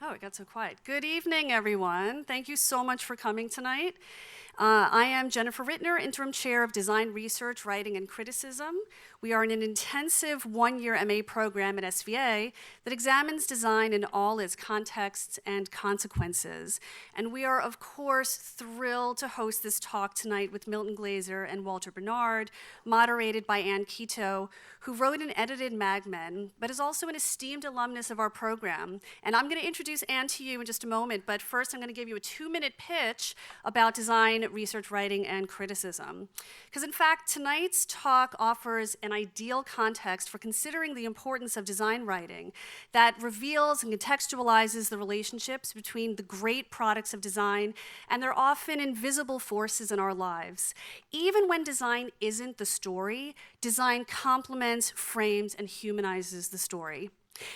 Oh, it got so quiet. Good evening, everyone. Thank you so much for coming tonight. I am Jennifer Rittner, Interim Chair of Design Research, Writing, and Criticism. We are in an intensive one-year MA program at SVA that examines design in all its contexts and consequences. And we are, of course, thrilled to host this talk tonight with Milton Glaser and Walter Bernard, moderated by Anne Quito, who wrote and edited Mad Men, but is also an esteemed alumnus of our program. And I'm going to introduce Anne to you in just a moment, but first I'm going to give you a 2-minute pitch about design, research, writing, and criticism. Because in fact, tonight's talk offers an ideal context for considering the importance of design writing that reveals and contextualizes the relationships between the great products of design and their often invisible forces in our lives. Even when design isn't the story, design complements, frames, and humanizes the story.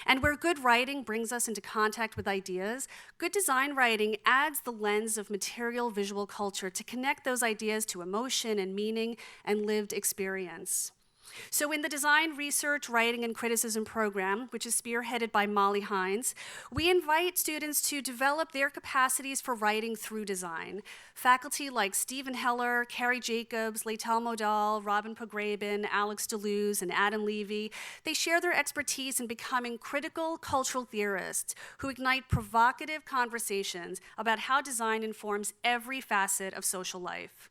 And where good writing brings us into contact with ideas, good design writing adds the lens of material visual culture to connect those ideas to emotion and meaning and lived experience. So in the Design Research, Writing, and Criticism program, which is spearheaded by Molly Hines, we invite students to develop their capacities for writing through design. Faculty like Stephen Heller, Carrie Jacobs, Leital Modal, Robin Pogreben, Alex Deleuze, and Adam Levy, they share their expertise in becoming critical cultural theorists who ignite provocative conversations about how design informs every facet of social life.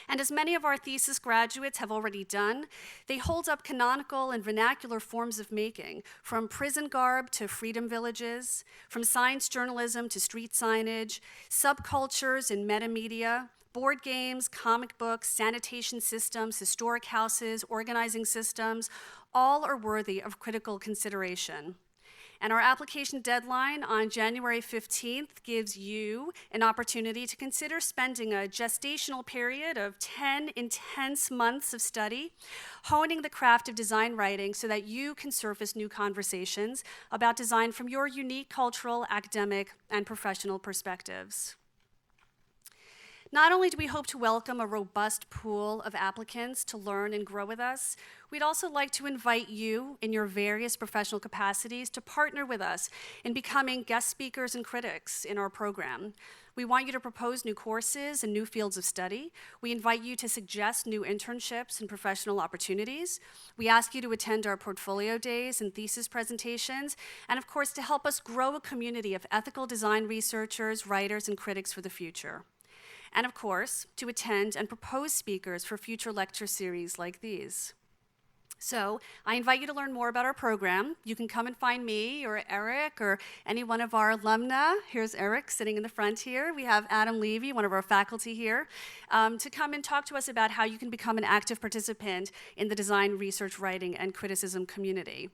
And as many of our thesis graduates have already done, they hold up canonical and vernacular forms of making, from prison garb to freedom villages, from science journalism to street signage, subcultures and metamedia, board games, comic books, sanitation systems, historic houses, organizing systems, all are worthy of critical consideration. And our application deadline on January 15th gives you an opportunity to consider spending a gestational period of 10 intense months of study, honing the craft of design writing so that you can surface new conversations about design from your unique cultural, academic, and professional perspectives. Not only do we hope to welcome a robust pool of applicants to learn and grow with us, we'd also like to invite you in your various professional capacities to partner with us in becoming guest speakers and critics in our program. We want you to propose new courses and new fields of study. We invite you to suggest new internships and professional opportunities. We ask you to attend our portfolio days and thesis presentations, and of course, to help us grow a community of ethical design researchers, writers, and critics for the future. And of course, to attend and propose speakers for future lecture series like these. So I invite you to learn more about our program. You can come and find me or Eric or any one of our alumna. Here's Eric sitting in the front here. We have Adam Levy, one of our faculty here, to come and talk to us about how you can become an active participant in the design, research, writing, and criticism community.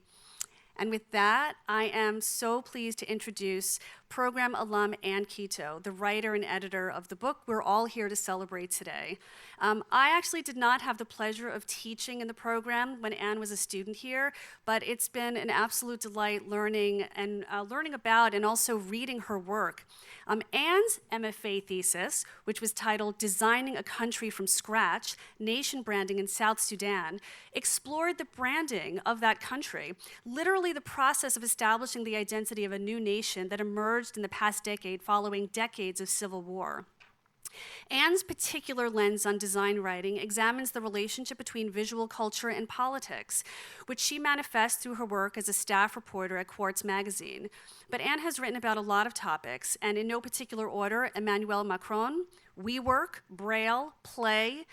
And with that, I am so pleased to introduce program alum Anne Quito, the writer and editor of the book we're all here to celebrate today. I actually did not have the pleasure of teaching in the program when Anne was a student here, but it's been an absolute delight learning about and also reading her work. Anne's MFA thesis, which was titled Designing a Country from Scratch, Nation Branding in South Sudan, explored the branding of that country, literally the process of establishing the identity of a new nation that emerged in the past decade following decades of civil war. Anne's particular lens on design writing examines the relationship between visual culture and politics, which she manifests through her work as a staff reporter at Quartz magazine. But Anne has written about a lot of topics, and in no particular order, Emmanuel Macron, WeWork, Braille, Play,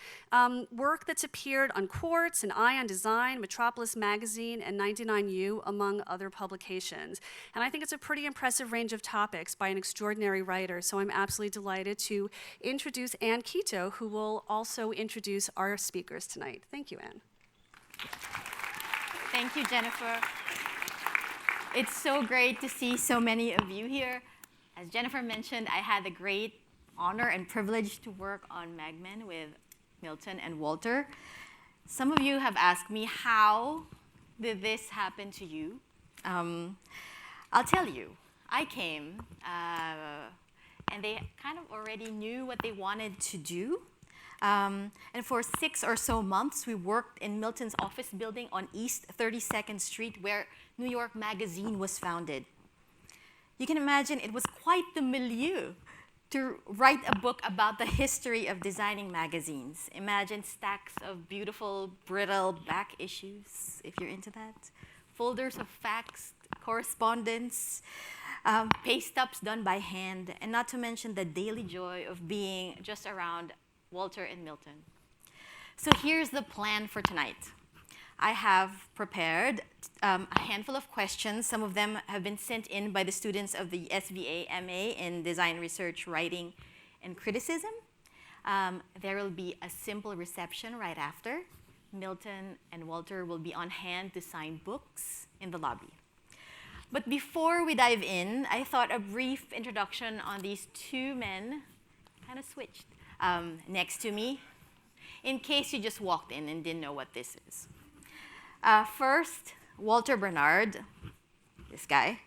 work that's appeared on Quartz and Eye on Design, Metropolis Magazine, and 99U, among other publications. And I think it's a pretty impressive range of topics by an extraordinary writer, so I'm absolutely delighted to introduce Anne Quito, who will also introduce our speakers tonight. Thank you, Anne. Thank you, Jennifer. It's so great to see so many of you here. As Jennifer mentioned, I had the great honor and privilege to work on Mad Men with Milton and Walter. Some of you have asked me, how did this happen to you? I'll tell you. I came, and they kind of already knew what they wanted to do. And for 6 or so months, we worked in Milton's office building on East 32nd Street, where New York Magazine was founded. You can imagine it was quite the milieu to write a book about the history of designing magazines. Imagine stacks of beautiful, brittle back issues, if you're into that, folders of facts, correspondence, pay stubs done by hand, and not to mention the daily joy of being just around Walter and Milton. So here's the plan for tonight. I have prepared a handful of questions. Some of them have been sent in by the students of the SVA MA in Design Research, Writing, and Criticism. There will be a simple reception right after. Milton and Walter will be on hand to sign books in the lobby. But before we dive in, I thought a brief introduction on these two men, kind of switched, next to me, in case you just walked in and didn't know what this is. First, Walter Bernard, this guy.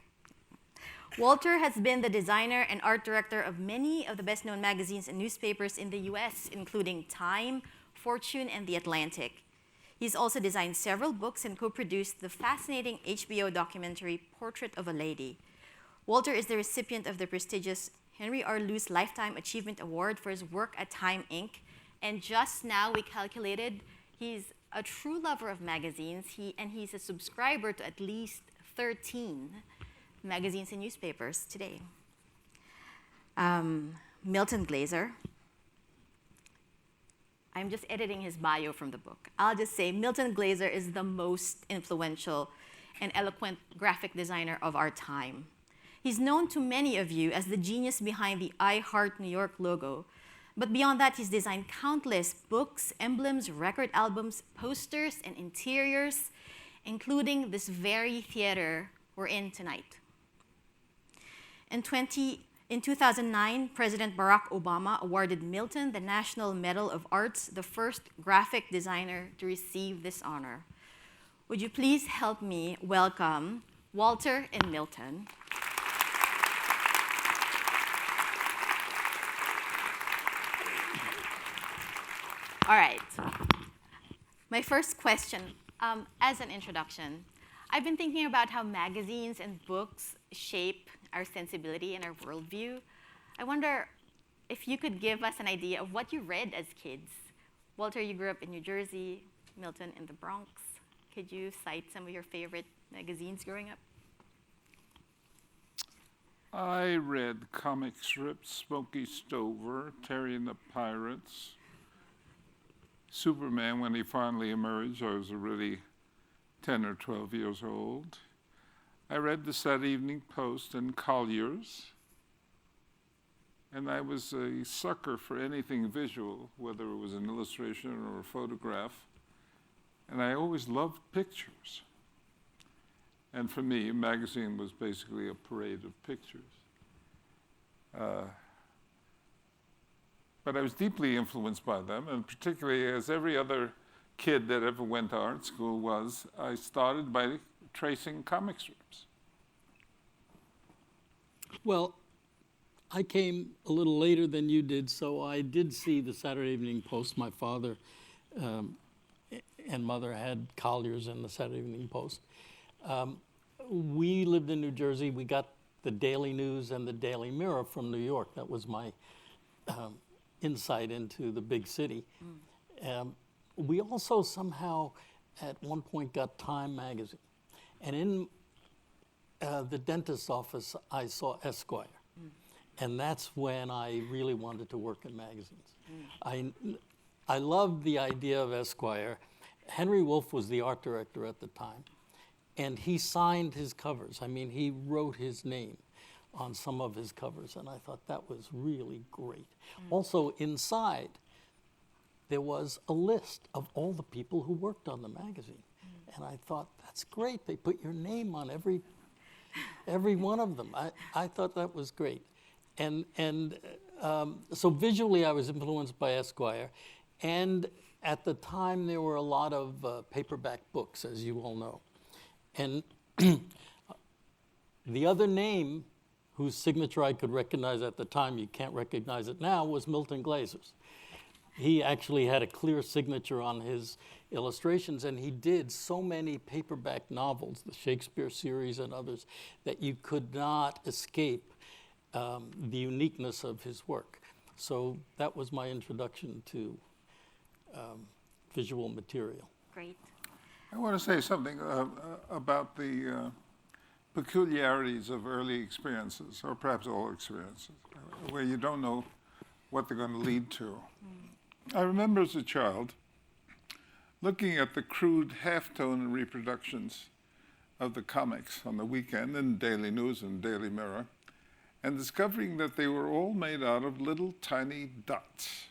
Walter has been the designer and art director of many of the best-known magazines and newspapers in the US, including Time, Fortune, and The Atlantic. He's also designed several books and co-produced the fascinating HBO documentary Portrait of a Lady. Walter is the recipient of the prestigious Henry R. Luce Lifetime Achievement Award for his work at Time Inc. And just now we calculated he's a true lover of magazines, and he's a subscriber to at least 13 magazines and newspapers today. Milton Glaser. I'm just editing his bio from the book. I'll just say Milton Glaser is the most influential and eloquent graphic designer of our time. He's known to many of you as the genius behind the I Heart New York logo. But beyond that, he's designed countless books, emblems, record albums, posters, and interiors, including this very theater we're in tonight. In 2009, President Barack Obama awarded Milton the National Medal of Arts, the first graphic designer to receive this honor. Would you please help me welcome Walter and Milton? All right. My first question, as an introduction, I've been thinking about how magazines and books shape our sensibility and our worldview. I wonder if you could give us an idea of what you read as kids. Walter, you grew up in New Jersey, Milton in the Bronx. Could you cite some of your favorite magazines growing up? I read comic strips, Smokey Stover, Terry and the Pirates, Superman when he finally emerged. I was already 10 or 12 years old. I read the Saturday Evening Post and Collier's, and I was a sucker for anything visual, whether it was an illustration or a photograph, and I always loved pictures. And for me, a magazine was basically a parade of pictures. But I was deeply influenced by them, and particularly as every other kid that ever went to art school was, I started by tracing comic strips. Well, I came a little later than you did, so I did see the Saturday Evening Post. My father and mother had Collier's and the Saturday Evening Post. We lived in New Jersey. We got the Daily News and the Daily Mirror from New York. That was my insight into the big city. We also somehow, at one point, got Time magazine. And in the dentist's office, I saw Esquire. And that's when I really wanted to work in magazines. I loved the idea of Esquire. Henry Wolfe was the art director at the time, and he signed his covers. I mean, he wrote his name on some of his covers, and I thought that was really great. Also, inside, there was a list of all the people who worked on the magazine. And I thought, that's great. They put your name on every one of them. I thought that was great. And so visually, I was influenced by Esquire. And at the time, there were a lot of paperback books, as you all know. And the other name, whose signature I could recognize at the time, you can't recognize it now, was Milton Glaser's. He actually had a clear signature on his illustrations, and he did so many paperback novels, the Shakespeare series and others, that you could not escape the uniqueness of his work. So that was my introduction to visual material. Great. I want to say something about the peculiarities of early experiences, or perhaps all experiences, where you don't know what they're going to lead to. I remember as a child looking at the crude halftone reproductions of the comics on the weekend in Daily News and Daily Mirror, and discovering that they were all made out of little tiny dots.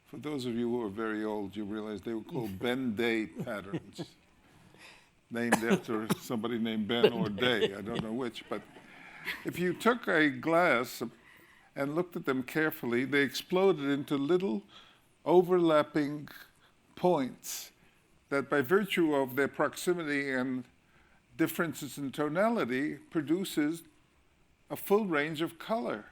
For those of you who are very old, you realize they were called Ben Day patterns, named after somebody named Ben or Day, I don't know which. But if you took a glass and looked at them carefully, they exploded into little overlapping points that, by virtue of their proximity and differences in tonality, produces a full range of color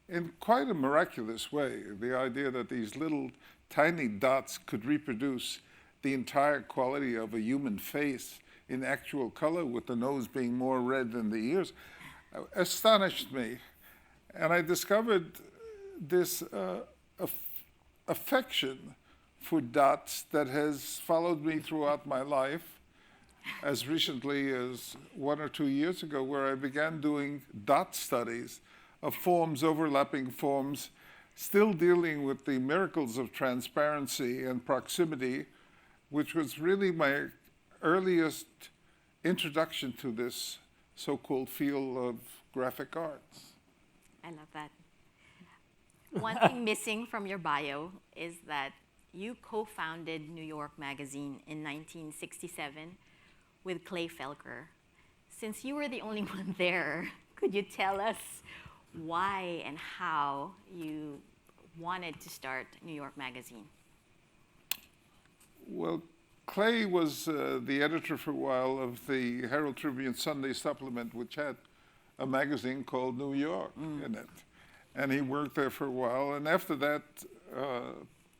in quite a miraculous way. The idea that these little tiny dots could reproduce the entire quality of a human face in actual color, with the nose being more red than the ears, astonished me. And I discovered this affection for dots that has followed me throughout my life, as recently as 1 or 2 years ago, where I began doing dot studies of forms, overlapping forms, still dealing with the miracles of transparency and proximity, which was really my earliest introduction to this so-called field of graphic arts. I love that. One thing missing from your bio is that you co-founded New York Magazine in 1967 with Clay Felker. Since you were the only one there, could you tell us why and how you wanted to start New York Magazine? Well, Clay was the editor for a while of the Herald Tribune Sunday supplement, which had a magazine called New York in it. And he worked there for a while. And after that,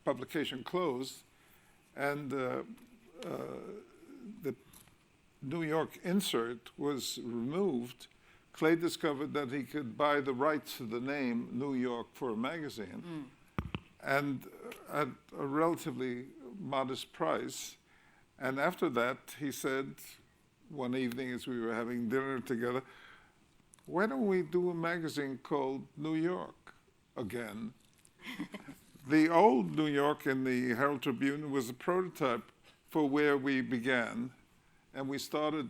publication closed, and the New York insert was removed. Clay discovered that he could buy the rights to the name New York for a magazine, and at a relatively modest price. And after that, he said, one evening as we were having dinner together, why don't we do a magazine called New York again? The old New York in the Herald Tribune was a prototype for where we began, and we started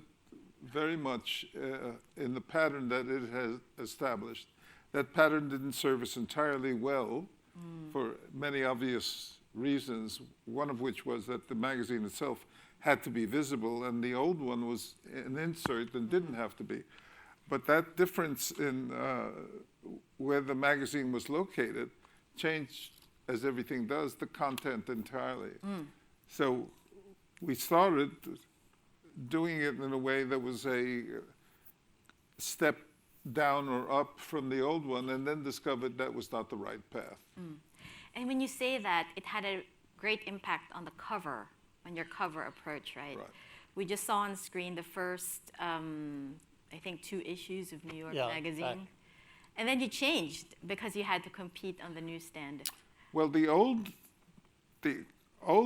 very much in the pattern that it has established. That pattern didn't serve us entirely well for many obvious reasons, one of which was that the magazine itself had to be visible, and the old one was an insert and didn't have to be. But that difference in where the magazine was located changed, as everything does, the content entirely. So we started doing it in a way that was a step down or up from the old one, and then discovered that was not the right path. And when you say that, it had a great impact on the cover, on your cover approach, right? Right. We just saw on screen the first, I think, 2 issues of New York Magazine. And then you changed because you had to compete on the newsstand. Well, the old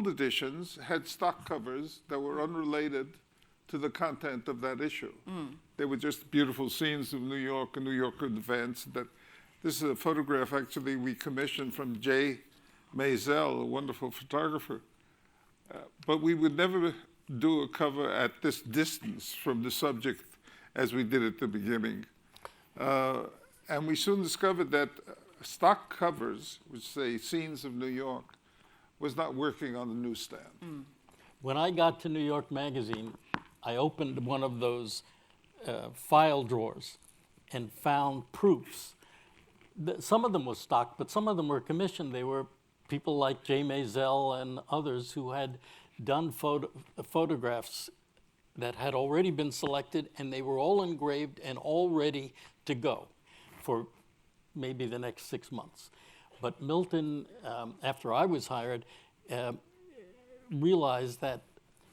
editions had stock covers that were unrelated to the content of that issue. They were just beautiful scenes of New York and New York events. This is a photograph, actually, we commissioned from J. Maisel, a wonderful photographer. But we would never do a cover at this distance from the subject as we did at the beginning. And we soon discovered that stock covers, which say scenes of New York, was not working on the newsstand. When I got to New York Magazine, I opened one of those file drawers and found proofs. Some of them were stock, but some of them were commissioned. They were people like J. Maisel and others who had done photographs that had already been selected, and they were all engraved and all ready to go for maybe the next 6 months. But Milton, after I was hired, realized that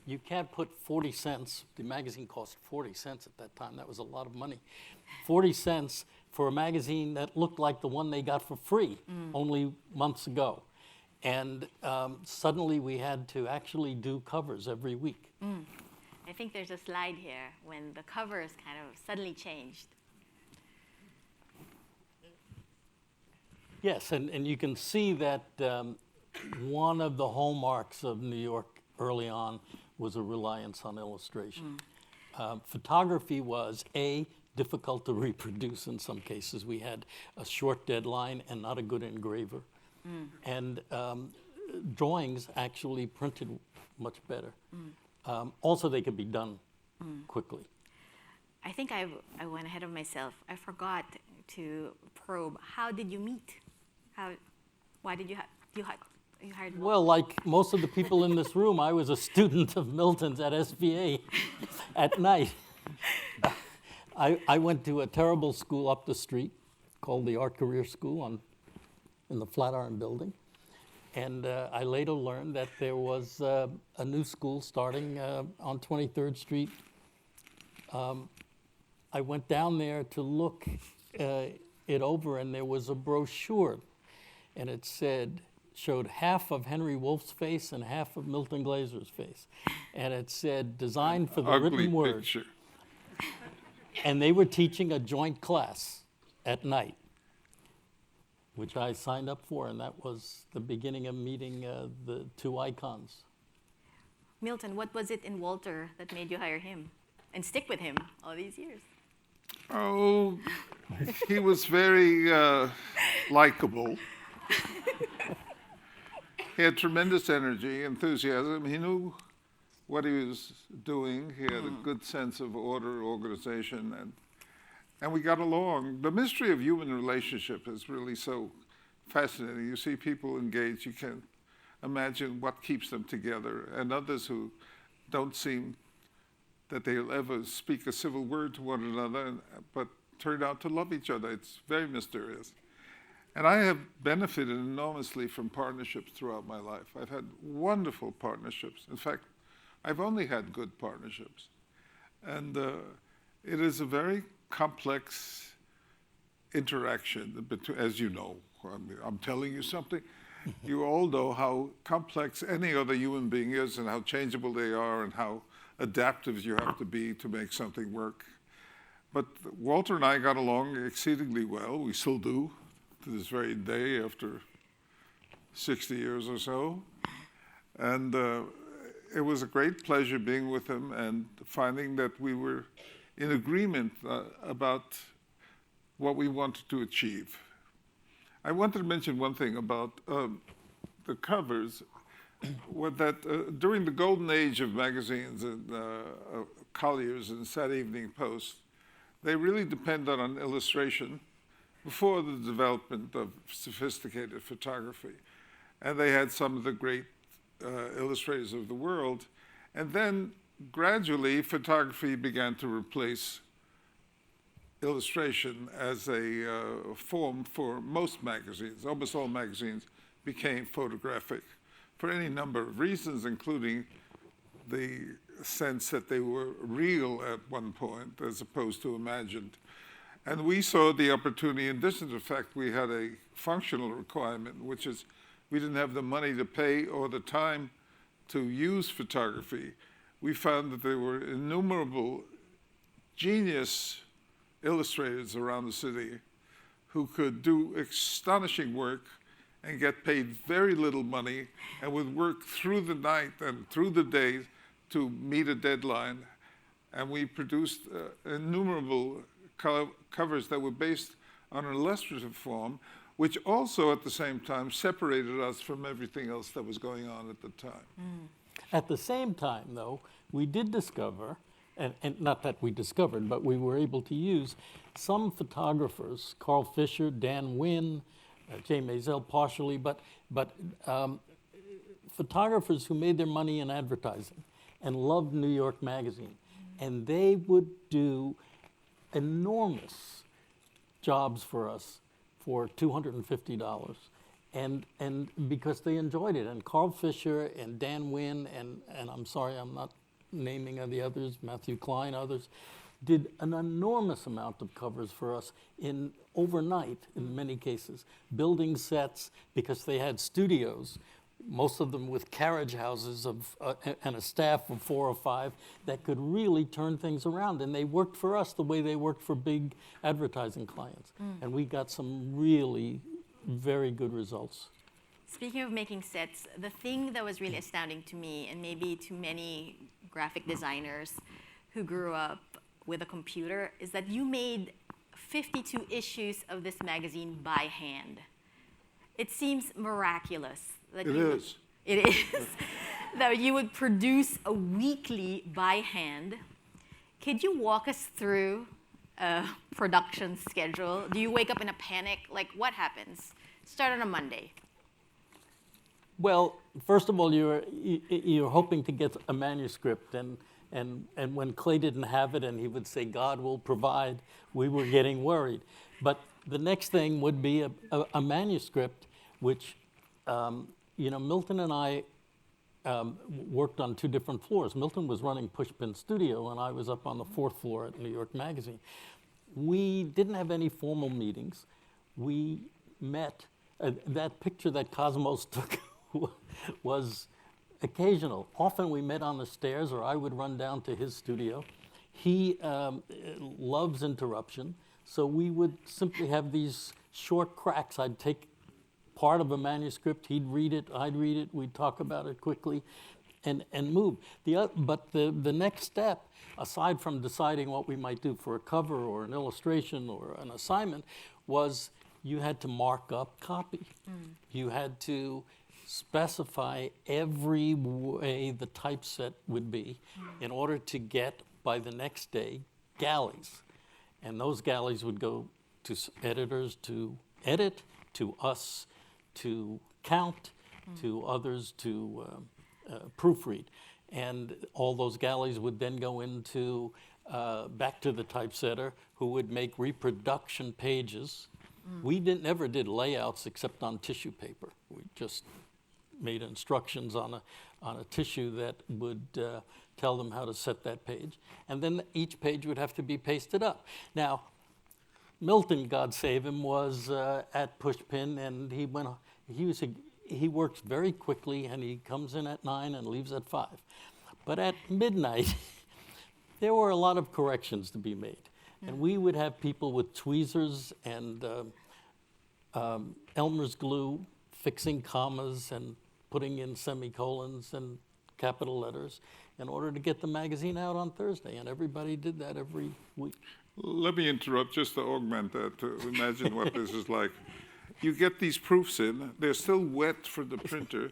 you can't put 40 cents, the magazine cost 40 cents at that time, that was a lot of money, 40 cents for a magazine that looked like the one they got for free only months ago. And suddenly we had to actually do covers every week. I think there's a slide here when the covers kind of suddenly changed. Yes, and you can see that one of the hallmarks of New York early on was a reliance on illustration. Photography was, A, difficult to reproduce in some cases. We had a short deadline and not a good engraver. And drawings actually printed much better. Also, they could be done quickly. I think I went ahead of myself. I forgot to probe. How did you meet? Why did you hired? Well, like most of the people in this room, I was a student of Milton's at SVA at night. I went to a terrible school up the street called the Art Career School in the Flatiron Building. And I later learned that there was a new school starting on 23rd Street. I went down there to look it over, and there was a brochure, and it showed half of Henry Wolf's face and half of Milton Glaser's face. And it said, designed for the written word. Picture. And they were teaching a joint class at night, which I signed up for, and that was the beginning of meeting the two icons. Milton, what was it in Walter that made you hire him and stick with him all these years? Oh, he was very likable. He had tremendous energy, enthusiasm. He knew what he was doing. He had a good sense of order, organization, and we got along. The mystery of human relationship is really so fascinating. You see people engaged, you can imagine what keeps them together, and others who don't seem that they'll ever speak a civil word to one another, but turn out to love each other. It's very mysterious. And I have benefited enormously from partnerships throughout my life. I've had wonderful partnerships. In fact, I've only had good partnerships. And it is a very complex interaction, as you know. I'm telling you something. You all know how complex any other human being is and how changeable they are and how adaptive you have to be to make something work. But Walter and I got along exceedingly well. We still do to this very day after 60 years or so. And it was a great pleasure being with him and finding that we were in agreement about what we wanted to achieve. I wanted to mention one thing about the covers, that during the golden age of magazines and Collier's and Saturday Evening Post, they really depended on illustration before the development of sophisticated photography. And they had some of the great illustrators of the world. And then gradually, photography began to replace illustration as a form for most magazines. Almost all magazines became photographic for any number of reasons, including the sense that they were real at one point as opposed to imagined. And we saw the opportunity, in addition to the fact we had a functional requirement, which is we didn't have the money to pay or the time to use photography. We found that there were innumerable genius illustrators around the city who could do astonishing work and get paid very little money and would work through the night and through the day to meet a deadline. And we produced innumerable covers that were based on an illustrative form, which also at the same time separated us from everything else that was going on at the time. At the same time, though, we did discover, and not that we discovered, but we were able to use some photographers, Carl Fisher, Dan Wynn, Jay Maisel partially, but photographers who made their money in advertising and loved New York Magazine. And they would do enormous jobs for us for $250. and because they enjoyed it. And Carl Fisher and Dan Wynn and I'm sorry, I'm not naming the others, Matthew Klein, others, did an enormous amount of covers for us in overnight, in many cases, building sets because they had studios, most of them with carriage houses and a staff of 4 or 5 that could really turn things around. And they worked for us the way they worked for big advertising clients. And we got some really very good results. Speaking of making sets, the thing that was really astounding to me, and maybe to many graphic designers who grew up with a computer, is that you made 52 issues of this magazine by hand. It seems miraculous. That It you is. It is. That you would produce a weekly by hand. Could you walk us through a production schedule? Do you wake up in a panic? Like, what happens? Start on a Monday. Well, first of all, you're hoping to get a manuscript, and when Clay didn't have it and he would say, God will provide, we were getting worried. But the next thing would be a manuscript, which, Milton and I worked on 2 different floors. Milton was running Pushpin Studio, and I was up on the 4th floor at New York Magazine. We didn't have any formal meetings. We met. That picture that Cosmos took was occasional. Often we met on the stairs, or I would run down to his studio. He loves interruption, so we would simply have these short cracks. I'd take part of a manuscript, he'd read it, I'd read it, we'd talk about it quickly, and move. But the next step, aside from deciding what we might do for a cover or an illustration or an assignment, was you had to mark up copy. You had to specify every way the typeset would be in order to get, by the next day, galleys. And those galleys would go to editors to edit, to us to count, to others to proofread. And all those galleys would then go into, back to the typesetter, who would make reproduction pages. We never did layouts except on tissue paper. We just made instructions on a tissue that would tell them how to set that page. And then each page would have to be pasted up. Now, Milton, God save him, was at Pushpin, and he works very quickly, and he comes in at 9 and leaves at 5. But at midnight, there were a lot of corrections to be made. And we would have people with tweezers and Elmer's glue fixing commas and putting in semicolons and capital letters in order to get the magazine out on Thursday. And everybody did that every week. Let me interrupt just to augment that, to imagine what this is like. You get these proofs in, they're still wet for the printer.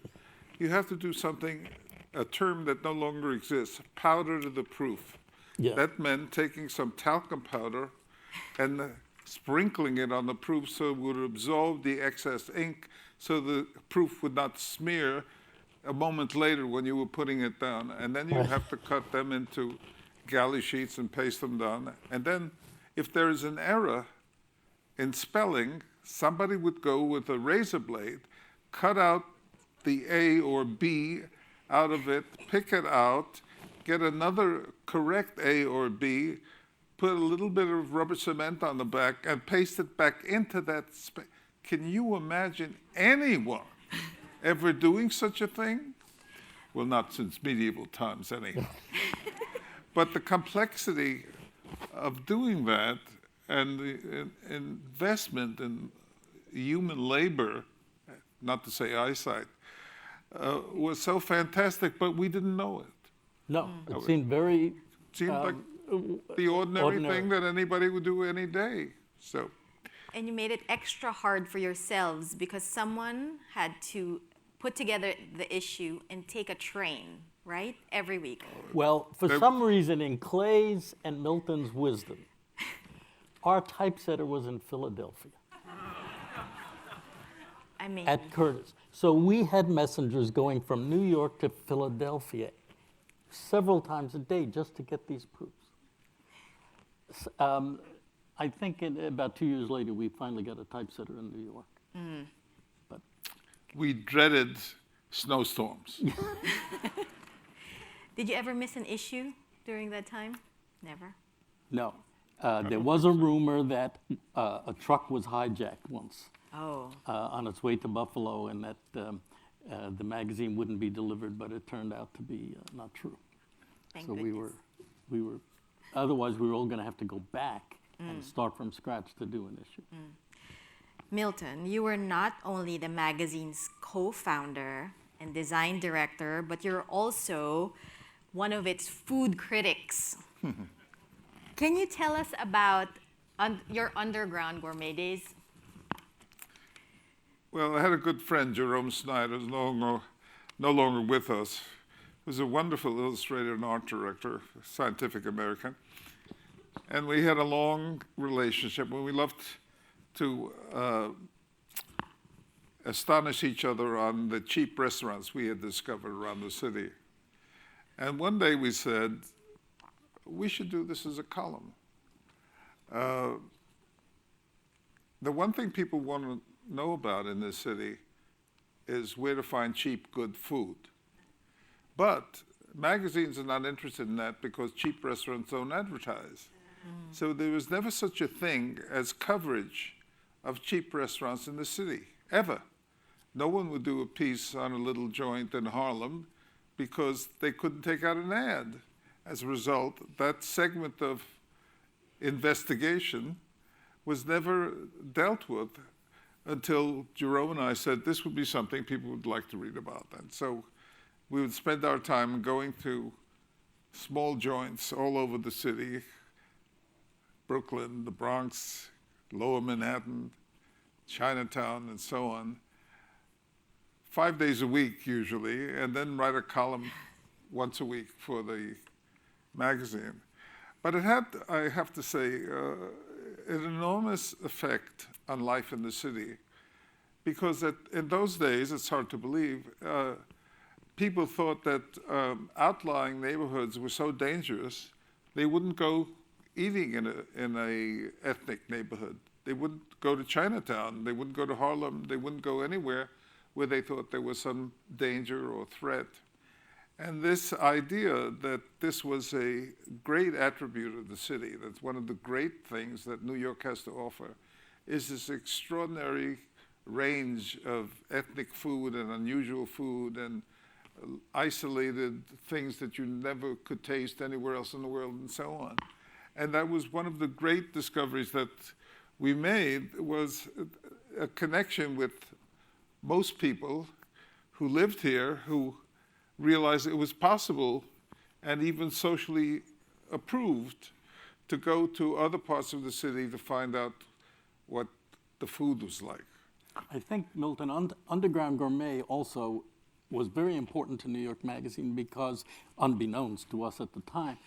You have to do something, a term that no longer exists, powder to the proof. Yeah. That meant taking some talcum powder and sprinkling it on the proof so it would absorb the excess ink so the proof would not smear a moment later when you were putting it down. And then you have to cut them into galley sheets and paste them down. And then if there is an error in spelling, somebody would go with a razor blade, cut out the A or B out of it, pick it out, get another correct A or B, put a little bit of rubber cement on the back, and paste it back into that space. Can you imagine anyone ever doing such a thing? Well, not since medieval times, anyhow. But the complexity of doing that and the investment in human labor, not to say eyesight, was so fantastic, but we didn't know it. No, it seemed very... Seemed like the ordinary thing that anybody would do any day. So, And you made it extra hard for yourselves because someone had to put together the issue and take a train, right? Every week. Well, for some reason, in Clay's and Milton's wisdom, our typesetter was in Philadelphia. I mean, At Curtis. So we had messengers going from New York to Philadelphia several times a day just to get these proofs. I think about 2 years later, we finally got a typesetter in New York. But we dreaded snowstorms. Did you ever miss an issue during that time? Never. No. There was a rumor that a truck was hijacked once Oh. on its way to Buffalo, and that the magazine wouldn't be delivered, but it turned out to be not true. Thank So goodness. we were, otherwise we were all going to have to go back and start from scratch to do an issue. Milton, you were not only the magazine's co-founder and design director, but you're also one of its food critics. Can you tell us about your underground gourmet days? Well, I had a good friend, Jerome Snyder, who's no longer with us. He was a wonderful illustrator and art director, Scientific American. And we had a long relationship, and we loved to astonish each other on the cheap restaurants we had discovered around the city. And one day we said, we should do this as a column. The one thing people want to know about in this city is where to find cheap, good food. But magazines are not interested in that because cheap restaurants don't advertise. So there was never such a thing as coverage of cheap restaurants in the city, ever. No one would do a piece on a little joint in Harlem because they couldn't take out an ad. As a result, that segment of investigation was never dealt with until Jerome and I said this would be something people would like to read about. And so we would spend our time going to small joints all over the city, Brooklyn, the Bronx, Lower Manhattan, Chinatown, and so on, 5 days a week usually, and then write a column once a week for the magazine. But it had, I have to say, an enormous effect on life in the city, because in those days, it's hard to believe, people thought that outlying neighborhoods were so dangerous, they wouldn't go eating in a ethnic neighborhood. They wouldn't go to Chinatown, they wouldn't go to Harlem, they wouldn't go anywhere where they thought there was some danger or threat. And this idea that this was a great attribute of the city, that's one of the great things that New York has to offer, is this extraordinary range of ethnic food and unusual food and isolated things that you never could taste anywhere else in the world and so on. And that was one of the great discoveries that we made, was a connection with most people who lived here, who realized it was possible and even socially approved to go to other parts of the city to find out what the food was like. I think, Milton, Underground Gourmet also was very important to New York Magazine because, unbeknownst to us at the time,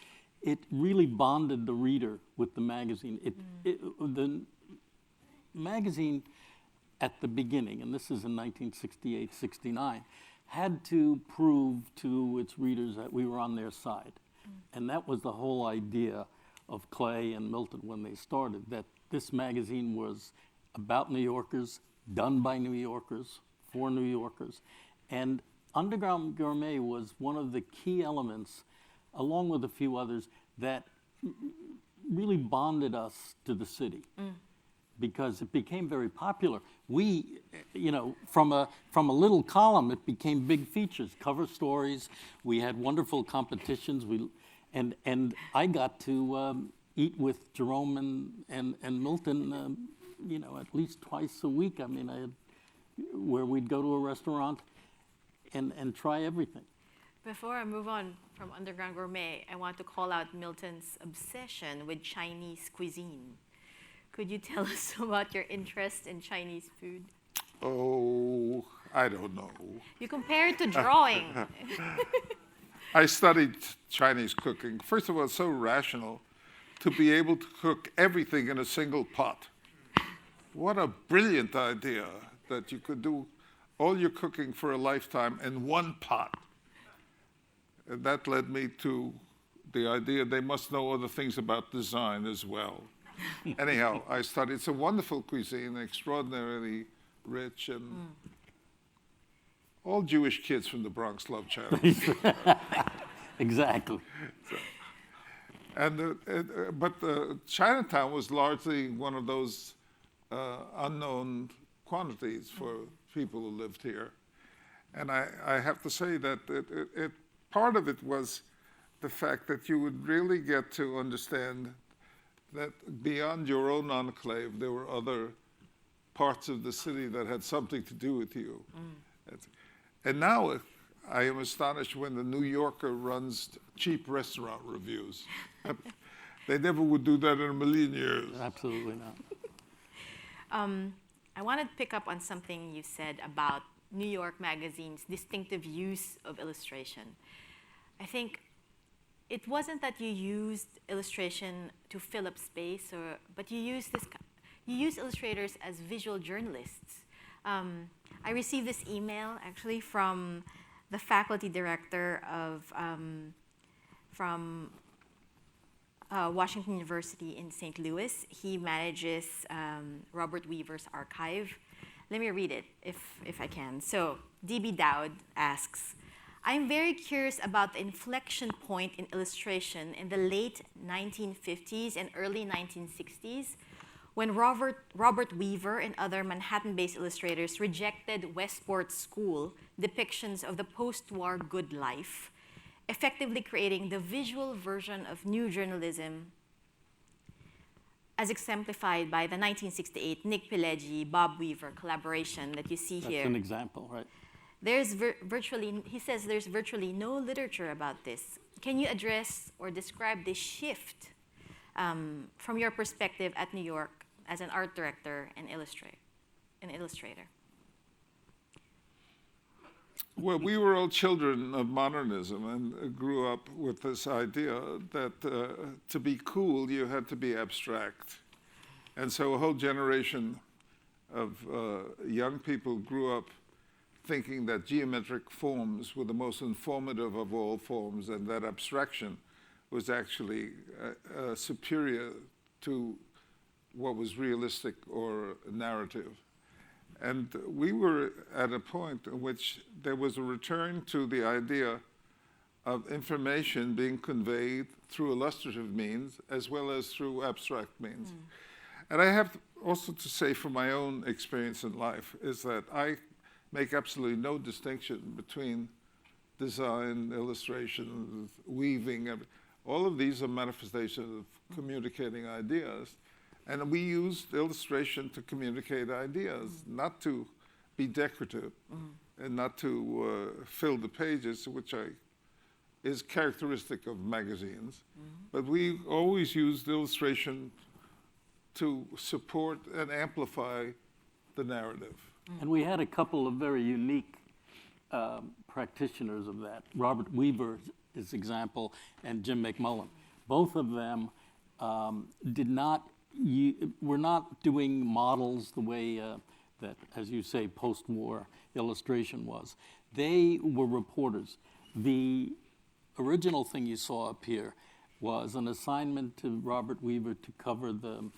it really bonded the reader with the magazine. The magazine at the beginning, and this is in 1968-69, had to prove to its readers that we were on their side. And that was the whole idea of Clay and Milton when they started, that this magazine was about New Yorkers, done by New Yorkers, for New Yorkers. And Underground Gourmet was one of the key elements, along with a few others, that really bonded us to the city. Because it became very popular. We, from a little column, it became big features, cover stories. We had wonderful competitions. And I got to eat with Jerome and Milton, at least twice a week. I mean, where we'd go to a restaurant and try everything. Before I move on from Underground Gourmet, I want to call out Milton's obsession with Chinese cuisine. Could you tell us about your interest in Chinese food? Oh, I don't know. You compare it to drawing. I studied Chinese cooking. First of all, it's so rational to be able to cook everything in a single pot. What a brilliant idea that you could do all your cooking for a lifetime in one pot. And that led me to the idea they must know other things about design as well. Anyhow, I studied. It's a wonderful cuisine, extraordinarily rich, and all Jewish kids from the Bronx love Chinese. Exactly. And but Chinatown was largely one of those unknown quantities for people who lived here. And I have to say that part of it was the fact that you would really get to understand that beyond your own enclave, there were other parts of the city that had something to do with you. And now I am astonished when the New Yorker runs cheap restaurant reviews. They never would do that in a million years. Absolutely not. I want to pick up on something you said about New York Magazine's distinctive use of illustration. I think it wasn't that you used illustration to fill up space, but you used illustrators as visual journalists. I received this email actually from the faculty director of from Washington University in St. Louis. He manages Robert Weaver's archive. Let me read it if I can. So D.B. Dowd asks, I'm very curious about the inflection point in illustration in the late 1950s and early 1960s when Robert Weaver and other Manhattan-based illustrators rejected Westport School depictions of the post-war good life, effectively creating the visual version of new journalism as exemplified by the 1968 Nick Pileggi, Bob Weaver collaboration that you see here. That's an example, right? He says there's virtually no literature about this. Can you address or describe this shift from your perspective at New York as an art director and illustrator? Well, we were all children of modernism and grew up with this idea that to be cool, you had to be abstract. And so a whole generation of young people grew up thinking that geometric forms were the most informative of all forms, and that abstraction was actually superior to what was realistic or narrative. And we were at a point in which there was a return to the idea of information being conveyed through illustrative means as well as through abstract means. And I have also to say from my own experience in life is that I make absolutely no distinction between design, illustration, weaving. All of these are manifestations of communicating ideas. And we used illustration to communicate ideas, not to be decorative and not to fill the pages, which is characteristic of magazines. But we always used illustration to support and amplify the narrative. And we had a couple of very unique practitioners of that. Robert Weaver is example, and Jim McMullen. Both of them we're not doing models the way that, as you say, post-war illustration was. They were reporters. The original thing you saw up here was an assignment to Robert Weaver to cover the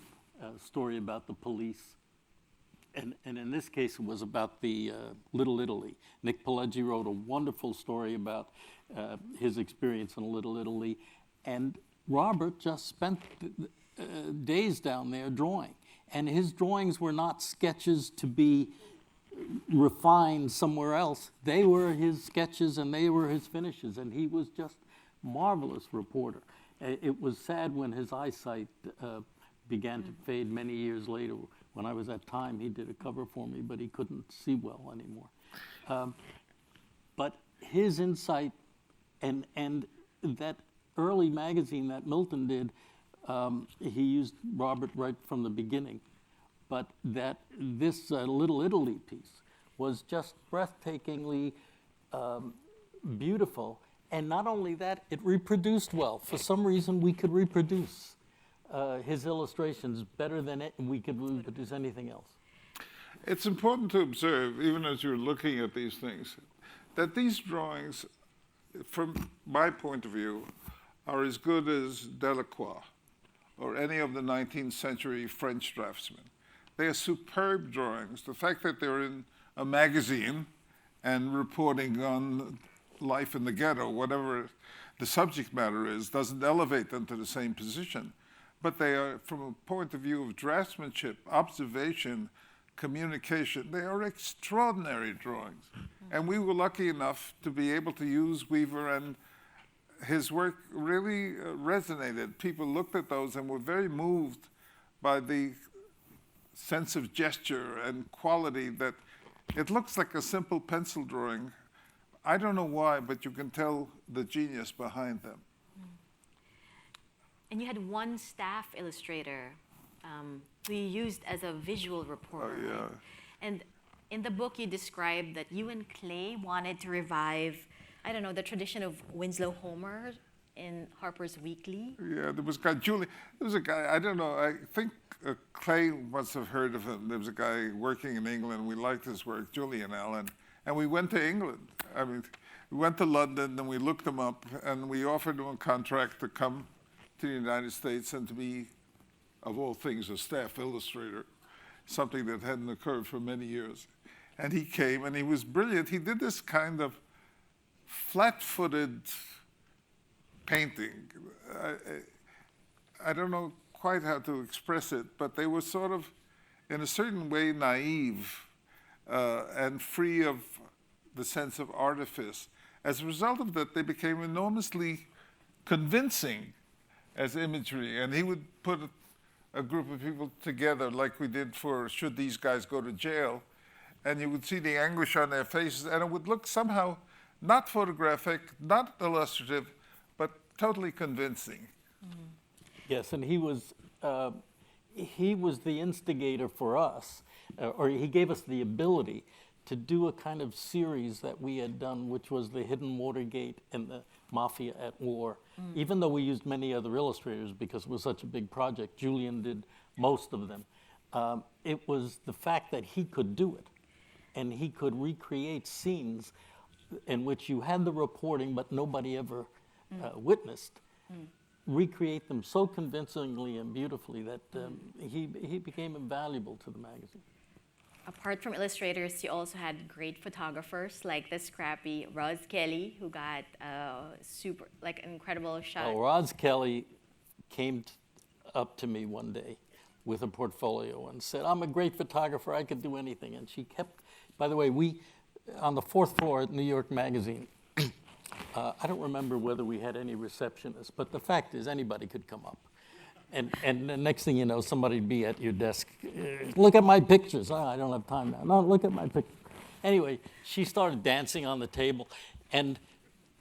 story about the police. And in this case, it was about the Little Italy. Nick Pileggi wrote a wonderful story about his experience in Little Italy. And Robert just spent days down there drawing. And his drawings were not sketches to be refined somewhere else. They were his sketches and they were his finishes. And he was just marvelous reporter. It was sad when his eyesight began to fade many years later. When I was at Time, he did a cover for me, but he couldn't see well anymore. But his insight and that early magazine that Milton did, he used Robert right from the beginning. But that this Little Italy piece was just breathtakingly beautiful. And not only that, it reproduced well. For some reason, we could reproduce his illustrations better than we could reproduce anything else. It's important to observe, even as you're looking at these things, that these drawings, from my point of view, are as good as Delacroix or any of the 19th century French draftsmen. They are superb drawings. The fact that they're in a magazine and reporting on life in the ghetto, whatever the subject matter is, doesn't elevate them to the same position. But they are, from a point of view of draftsmanship, observation, communication, they are extraordinary drawings. And we were lucky enough to be able to use Weaver, and his work really resonated. People looked at those and were very moved by the sense of gesture and quality that it looks like a simple pencil drawing. I don't know why, but you can tell the genius behind them. And you had one staff illustrator who you used as a visual reporter. Oh, yeah. Right? And in the book, you described that you and Clay wanted to revive, I don't know, the tradition of Winslow Homer in Harper's Weekly. Yeah, there was a guy, there was a guy, I don't know, I think Clay must have heard of him. There was a guy working in England. We liked his work, Giuliani, and we went to England. I mean, we went to London and we looked him up and we offered him a contract to come to the United States and to be, of all things, a staff illustrator, something that hadn't occurred for many years. And he came and he was brilliant. He did this kind of flat-footed painting. I don't know quite how to express it, but they were sort of, in a certain way, naive and free of the sense of artifice. As a result of that, they became enormously convincing as imagery, and he would put a group of people together like we did for Should These Guys Go to Jail, and you would see the anguish on their faces, and it would look somehow not photographic, not illustrative, but totally convincing. Mm-hmm. Yes, and he was the instigator for us, or he gave us the ability to do a kind of series that we had done, which was the Hidden Watergate and the Mafia at War. Even though we used many other illustrators because it was such a big project, Julian did most of them. It was the fact that he could do it, and he could recreate scenes in which you had the reporting but nobody ever witnessed. Recreate them so convincingly and beautifully that he became invaluable to the magazine. Apart from illustrators, you also had great photographers like the scrappy Roz Kelly, who got an incredible shot. Oh, Roz Kelly came up to me one day with a portfolio and said, "I'm a great photographer, I could do anything." And she kept, by the way, on the 4th floor at New York Magazine, I don't remember whether we had any receptionists, but the fact is anybody could come up. And the next thing you know, somebody'd be at your desk. Look at my pictures. Oh, I don't have time now. No, look at my pictures. Anyway, she started dancing on the table. And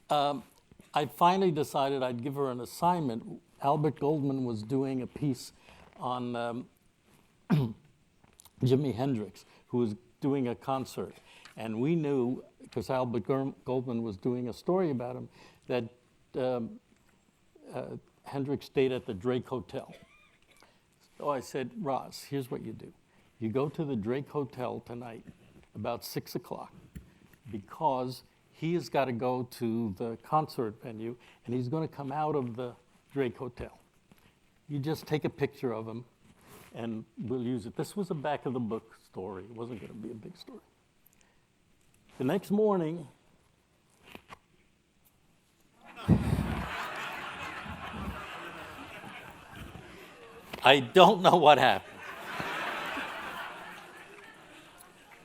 I finally decided I'd give her an assignment. Albert Goldman was doing a piece on Jimi Hendrix, who was doing a concert. And we knew, because Albert Goldman was doing a story about him, that Hendrix stayed at the Drake Hotel. So I said, "Roz, here's what you do. You go to the Drake Hotel tonight about 6 o'clock because he has got to go to the concert venue and he's going to come out of the Drake Hotel. You just take a picture of him and we'll use it." This was a back of the book story. It wasn't going to be a big story. The next morning, I don't know what happened.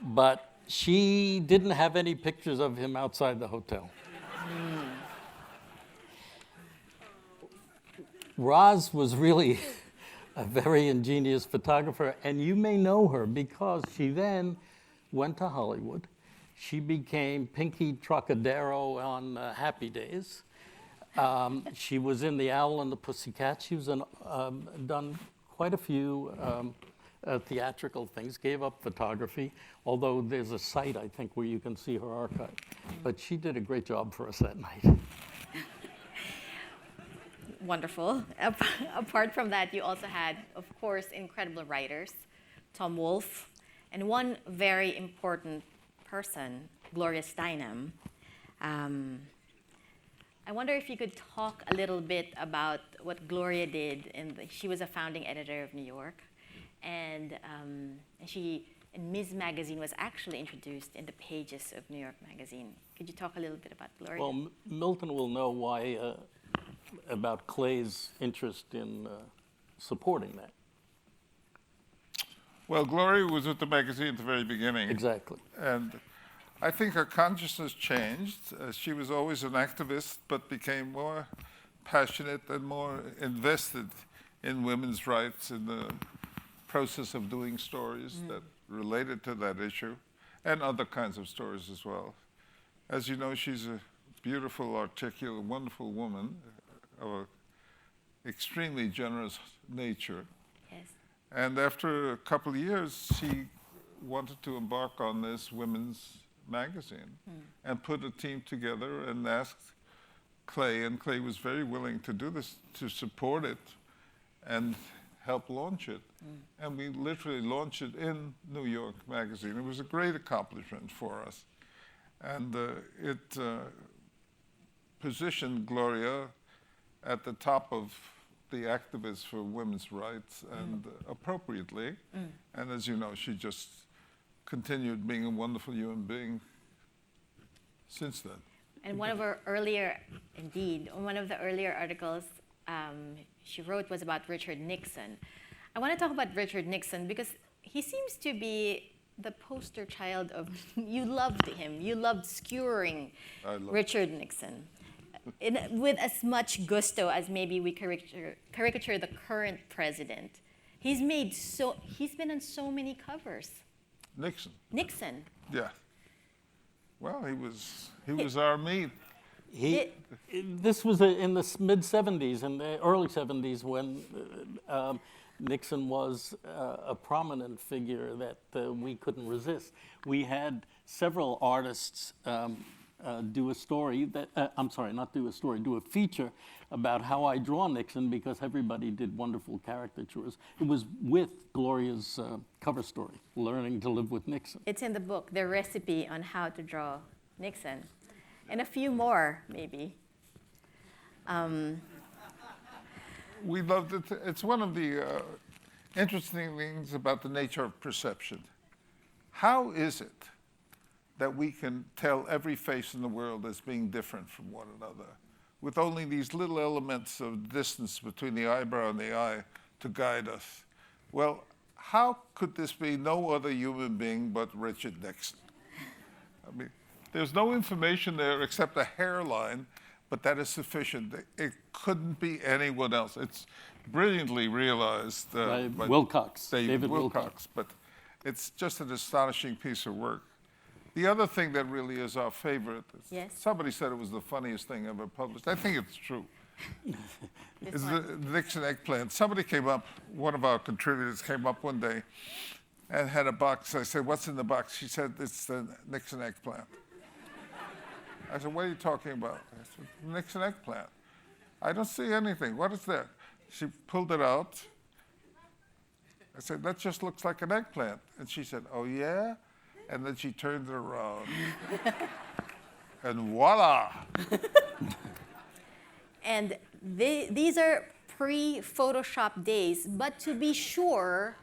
But she didn't have any pictures of him outside the hotel. Roz was really a very ingenious photographer, and you may know her because she then went to Hollywood. She became Pinky Trocadero on Happy Days. She was in The Owl and the Pussycat. She was done quite a few theatrical things, gave up photography, although there's a site, I think, where you can see her archive. But she did a great job for us that night. Wonderful. Apart from that, you also had, of course, incredible writers, Tom Wolfe, and one very important person, Gloria Steinem. I wonder if you could talk a little bit about what Gloria did. She was a founding editor of New York, and she and Ms. Magazine was actually introduced in the pages of New York Magazine. Could you talk a little bit about Gloria? Well, Milton will know why, about Clay's interest in supporting that. Well, Gloria was with the magazine at the very beginning. Exactly. And I think her consciousness changed. She was always an activist, but became more passionate and more invested in women's rights in the process of doing stories that related to that issue, and other kinds of stories as well. As you know, she's a beautiful, articulate, wonderful woman of an extremely generous nature. Yes. And after a couple of years, she wanted to embark on this women's magazine and put a team together and asked Clay, and Clay was very willing to do this, to support it and help launch it. And we literally launched it in New York Magazine. It was a great accomplishment for us. And it positioned Gloria at the top of the activists for women's rights, and appropriately. And as you know, she just continued being a wonderful human being since then. And one of her earlier, indeed, one of the earlier articles she wrote was about Richard Nixon. I want to talk about Richard Nixon because he seems to be the poster child of, you loved him, you loved skewering Richard Nixon. With as much gusto as maybe we caricature the current president. He's been on so many covers. Nixon? Yeah. Well, he was our meat. This was in the mid-'70s and the early '70s when Nixon was a prominent figure that we couldn't resist. We had several artists do a story do a feature about how I draw Nixon, because everybody did wonderful caricatures. It was with Gloria's cover story, Learning to Live with Nixon. It's in the book, the recipe on how to draw Nixon. And a few more, maybe. We loved it. It's one of the interesting things about the nature of perception. How is it that we can tell every face in the world as being different from one another, with only these little elements of distance between the eyebrow and the eye to guide us? Well, how could this be no other human being but Richard Nixon? I mean, there's no information there except a hairline, but that is sufficient. It couldn't be anyone else. It's brilliantly realized By David Wilcox. But it's just an astonishing piece of work. The other thing that really is our favorite, somebody said it was the funniest thing ever published. I think it's true. It's the Nixon eggplant. Somebody came up, one of our contributors came up one day and had a box. I said, "What's in the box?" She said, "It's the Nixon eggplant." I said, "What are you talking about?" I said, "Nixon eggplant." "I don't see anything. What is that?" She pulled it out. I said, "That just looks like an eggplant." And she said, "Oh, yeah?" And then she turned it around. And voila! And these are pre-Photoshop days, but to be sure,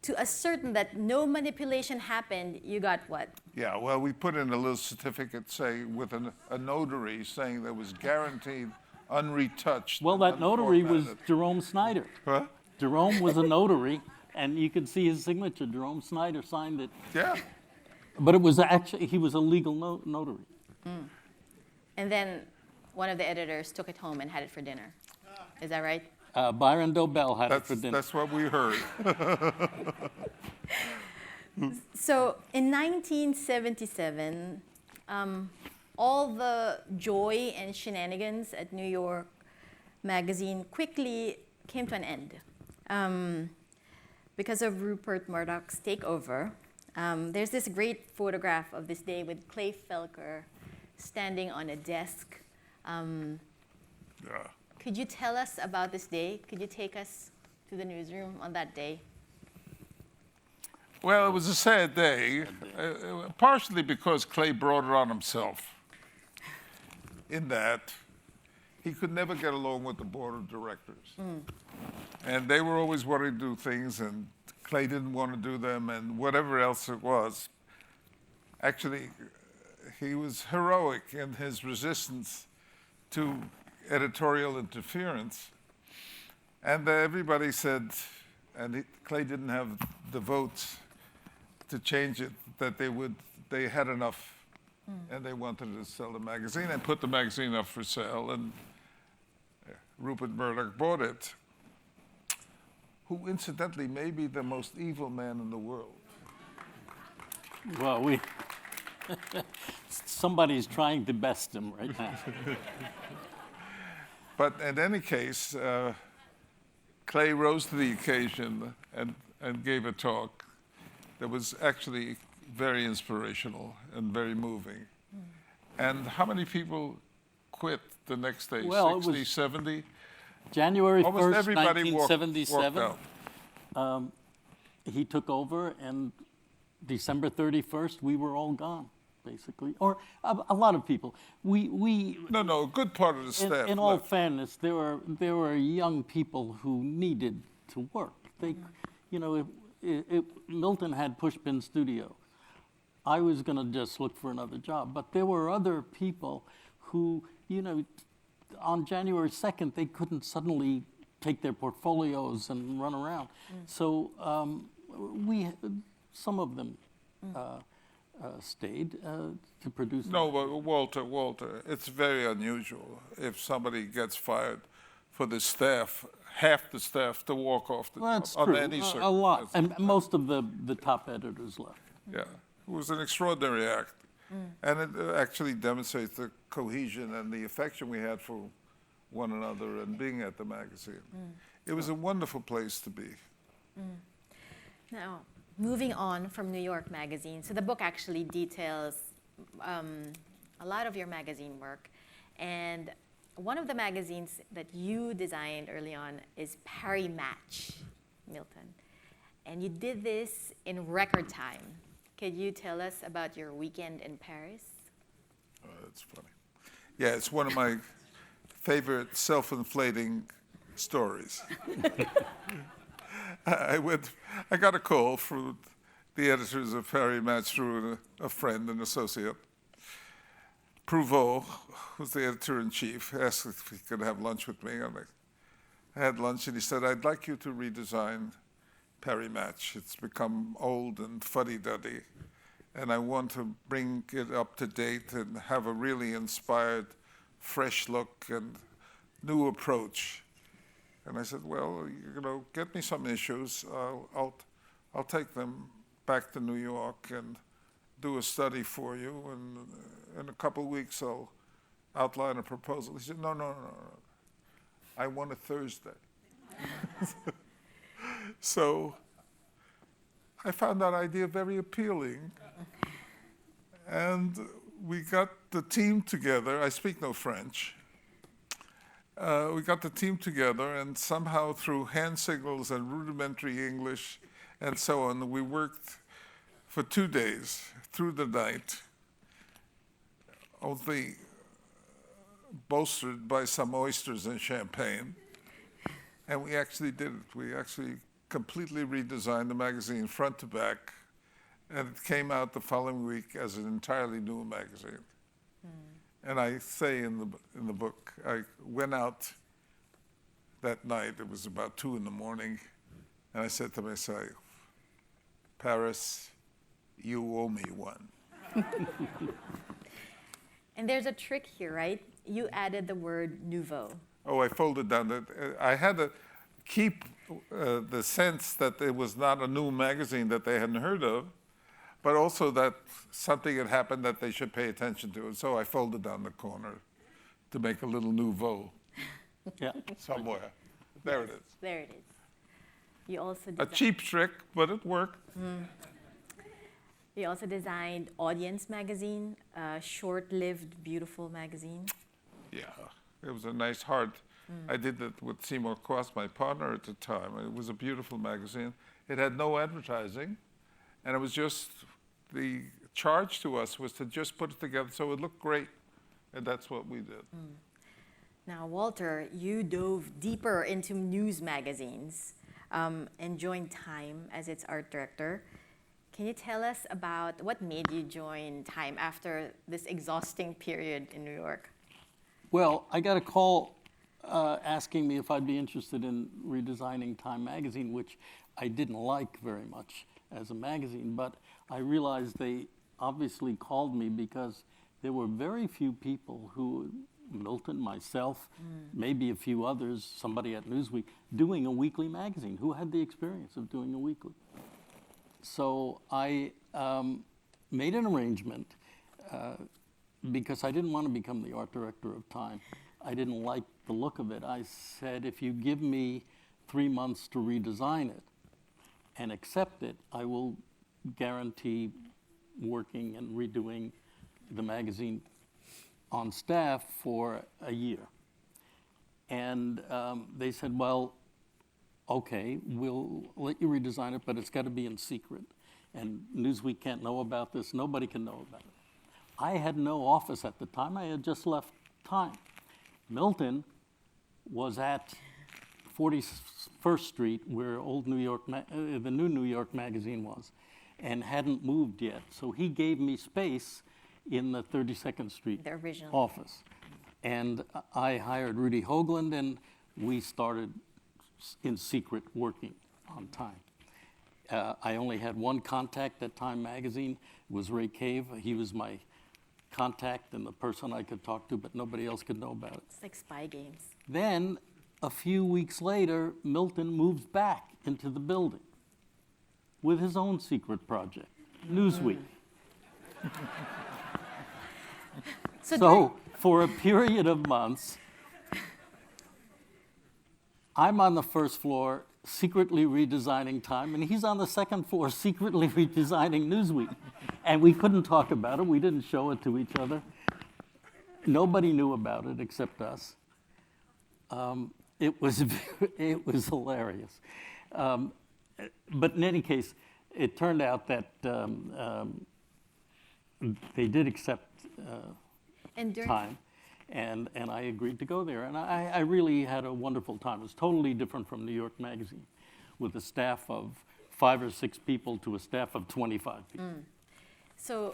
to ascertain that no manipulation happened, you got what? Yeah, well, we put in a little certificate, say, with a notary saying that was guaranteed, unretouched. Well, that notary was Jerome Snyder. Huh? Jerome was a notary, and you could see his signature. Jerome Snyder signed it. Yeah. But it was actually, he was a legal notary. And then one of the editors took it home and had it for dinner. Is that right? Byron Dobell had it for dinner. That's what we heard. So in 1977, all the joy and shenanigans at New York Magazine quickly came to an end because of Rupert Murdoch's takeover. There's this great photograph of this day with Clay Felker standing on a desk. Yeah. Could you tell us about this day? Could you take us to the newsroom on that day? Well, it was a sad day, partially because Clay brought it on himself, in that he could never get along with the board of directors. And they were always wanting to do things, and Clay didn't want to do them, and whatever else it was. Actually, he was heroic in his resistance to editorial interference. And everybody said, and Clay didn't have the votes to change it, that they had enough, and they wanted to sell the magazine and put the magazine up for sale, and Rupert Murdoch bought it, who incidentally may be the most evil man in the world. Well, somebody's trying to best him right now. But in any case, Clay rose to the occasion and gave a talk that was actually very inspirational and very moving. And how many people quit the next day? Well, 60, 70? January Almost 1st, everybody walked 1977, out. he took over, and December 31st, we were all gone, basically. Or a lot of people. No, a good part of the staff in all left. fairness, there were young people who needed to work. They, you know, Milton had Pushpin Studio. I was going to just look for another job, but there were other people who, you know, on January 2nd, they couldn't suddenly take their portfolios and run around. So some of them stayed to produce. No, but Walter, it's very unusual if somebody gets fired for the staff, half the staff to walk off the Well, that's on true. any A lot, circumstance. and most of the top editors left. Yeah, it was an extraordinary act. And it actually demonstrates the cohesion and the affection we had for one another and being at the magazine. It was a wonderful place to be. Now, moving on from New York Magazine, so the book actually details a lot of your magazine work. And one of the magazines that you designed early on is Paris Match, Milton. And you did this in record time. Could you tell us about your weekend in Paris? Oh, that's funny. Yeah, it's one of my favorite self-inflating stories. I got a call from the editors of Paris Match through a friend, an associate. Prouveau, who's the editor-in-chief, asked if he could have lunch with me. And I had lunch, and he said, I'd like you to redesign Paris Match. It's become old and fuddy-duddy, and I want to bring it up to date and have a really inspired, fresh look and new approach. And I said, well, you know, get me some issues. I'll take them back to New York and do a study for you, and in a couple of weeks I'll outline a proposal. He said, no. I want a Thursday. So I found that idea very appealing. And we got the team together. I speak no French. We got the team together, and somehow through hand signals and rudimentary English and so on, we worked for 2 days through the night, only bolstered by some oysters and champagne. And we actually did it. We actually completely redesigned the magazine front to back, and it came out the following week as an entirely new magazine. And I say in the book, I went out that night, it was about 2 in the morning, and I said to myself, Paris, you owe me one. And there's a trick here, right? You added the word nouveau. Oh, I folded down that. I had to keep the sense that it was not a new magazine that they hadn't heard of, but also that something had happened that they should pay attention to. And so I folded down the corner to make a little nouveau Yeah. somewhere. There it is. There it is. You also A cheap trick, but it worked. You also designed Audience magazine, a short-lived, beautiful magazine. Yeah, it was a nice heart. I did that with Seymour Cross, my partner at the time. It was a beautiful magazine. It had no advertising, and it was just, the charge to us was to just put it together so it looked great, and that's what we did. Now, Walter, you dove deeper into news magazines. and joined Time as its art director. Can you tell us about what made you join Time after this exhausting period in New York? Well, I got a call asking me if I'd be interested in redesigning Time magazine, which I didn't like very much as a magazine, but I realized they obviously called me because there were very few people who, Milton, myself, maybe a few others, somebody at Newsweek, doing a weekly magazine. Who had the experience of doing a weekly? So I made an arrangement because I didn't want to become the art director of Time. I didn't like the look of it. I said, if you give me 3 months to redesign it and accept it, I will guarantee working and redoing the magazine on staff for a year. And they said, well, okay, we'll let you redesign it, but it's got to be in secret. And Newsweek can't know about this. Nobody can know about it. I had no office at the time. I had just left Time. Milton was at 41st Street, where old New York, the new New York magazine was, and hadn't moved yet. So he gave me space in the 32nd Street The original. office. And I hired Rudy Hoagland, and we started in secret working on Time. I only had one contact at Time magazine. It was Ray Cave. He was my contact and the person I could talk to, but nobody else could know about it. It's like spy games. Then, a few weeks later, Milton moves back into the building with his own secret project, Newsweek. So, for a period of months, I'm on the first floor secretly redesigning Time, and he's on the second floor secretly redesigning Newsweek. And we couldn't talk about it. We didn't show it to each other. Nobody knew about it except us. It was hilarious. But in any case, it turned out that they did accept And during Time, and I agreed to go there. And I really had a wonderful time. It was totally different from New York Magazine, with a staff of 5 or 6 people to a staff of 25 people. So,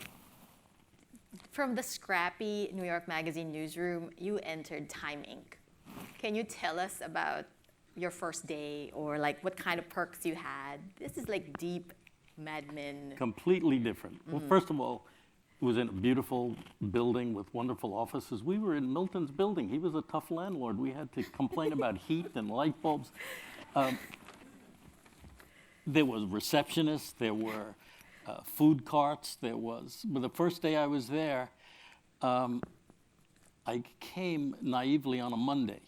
from the scrappy New York Magazine newsroom, you entered Time Inc. Can you tell us about your first day, or like what kind of perks you had? This is like deep Mad Men. Completely different. Well, first of all, it was in a beautiful building with wonderful offices. We were in Milton's building. He was a tough landlord. We had to complain about heat and light bulbs. There was receptionists. There were food carts. There was. But the first day I was there, I came naively on a Monday,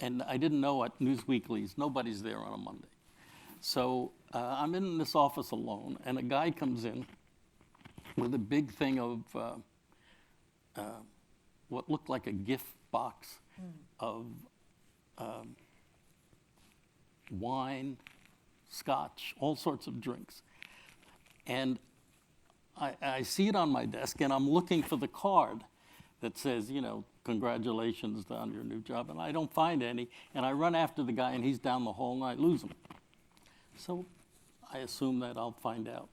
and I didn't know at Newsweeklies nobody's there on a Monday. So I'm in this office alone, and a guy comes in with a big thing of what looked like a gift box of wine, scotch, all sorts of drinks. And I see it on my desk, and I'm looking for the card that says, you know, congratulations on your new job, and I don't find any, and I run after the guy, and he's down the hall, and I lose him. So I assume that I'll find out.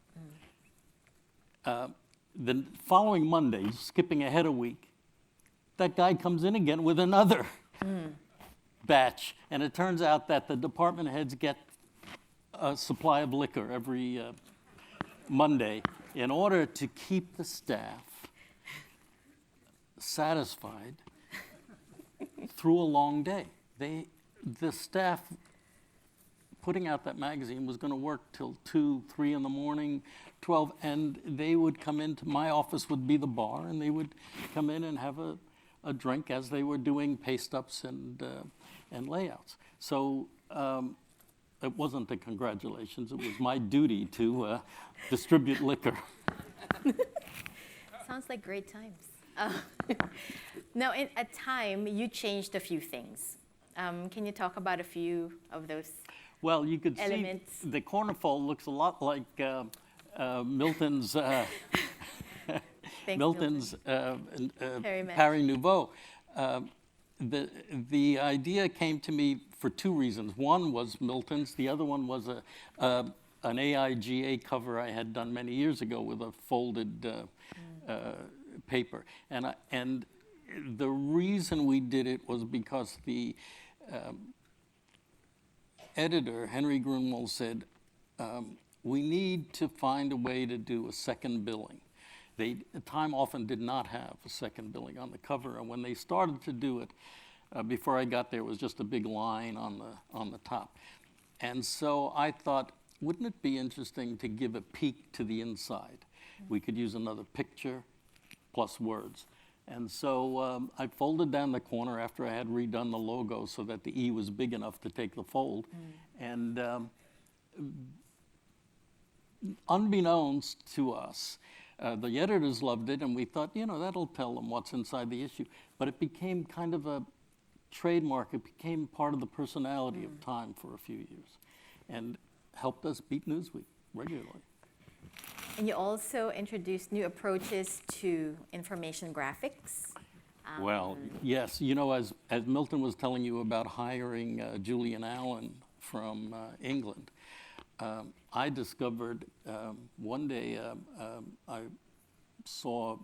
The following Monday, skipping ahead a week, that guy comes in again with another batch, and it turns out that the department heads get a supply of liquor every Monday in order to keep the staff satisfied through a long day. The staff putting out that magazine was going to work till 2, 3 in the morning, 12, and they would come into my office, would be the bar, and they would come in and have a drink as they were doing paste-ups and layouts. So it wasn't a congratulations. It was my duty to distribute liquor. Sounds like great times. Now, at Time, you changed a few things. Can you talk about a few of those? Well, you could Elements. see the cornerfold looks a lot like Milton's Thanks, Milton's Milton. Perry Match. Paris Nouveau. the idea came to me for two reasons. One was Milton's. The other one was an AIGA cover I had done many years ago with a folded paper. And the reason we did it was because the editor, Henry Grunwald, said, we need to find a way to do a second billing. Time often did not have a second billing on the cover, and when they started to do it, before I got there, it was just a big line on the top. And so I thought, wouldn't it be interesting to give a peek to the inside? We could use another picture plus words. And so I folded down the corner after I had redone the logo so that the E was big enough to take the fold. And unbeknownst to us, the editors loved it, and we thought, that'll tell them what's inside the issue. But it became kind of a trademark. It became part of the personality of Time for a few years and helped us beat Newsweek regularly. And you also introduced new approaches to information graphics. Well, yes. As Milton was telling you about hiring Julian Allen from England, I discovered one day I saw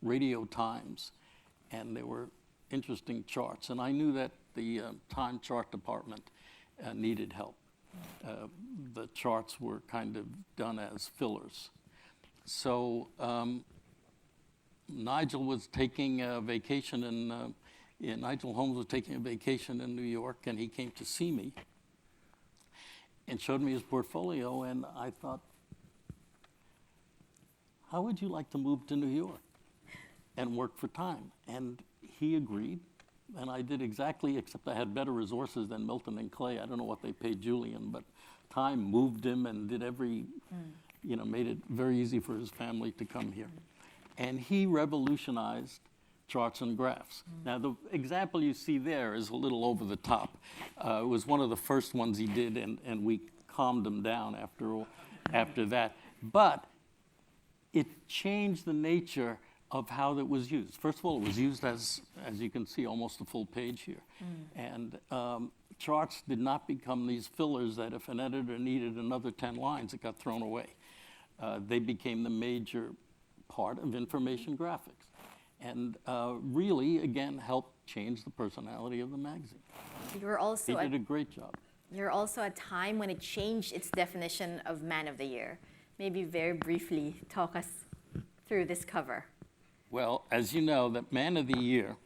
Radio Times, and there were interesting charts, and I knew that the Time chart department needed help. The charts were kind of done as fillers. So Nigel was taking a vacation Nigel Holmes was taking a vacation in New York, and he came to see me and showed me his portfolio, and I thought, how would you like to move to New York and work for Time? And he agreed, and I did exactly, except I had better resources than Milton and Clay. I don't know what they paid Julian, but Time moved him and did made it very easy for his family to come here. And he revolutionized charts and graphs. Now, the example you see there is a little over the top. It was one of the first ones he did, and we calmed him down after that. But it changed the nature of how that was used. First of all, it was used as you can see, almost a full page here. And charts did not become these fillers that if an editor needed another 10 lines, it got thrown away. They became the major part of information graphics. And really, again, helped change the personality of the magazine. You were also He did a great job. You're also a time when it changed its definition of Man of the Year. Maybe very briefly talk us through this cover. Well, as you know, that Man of the Year,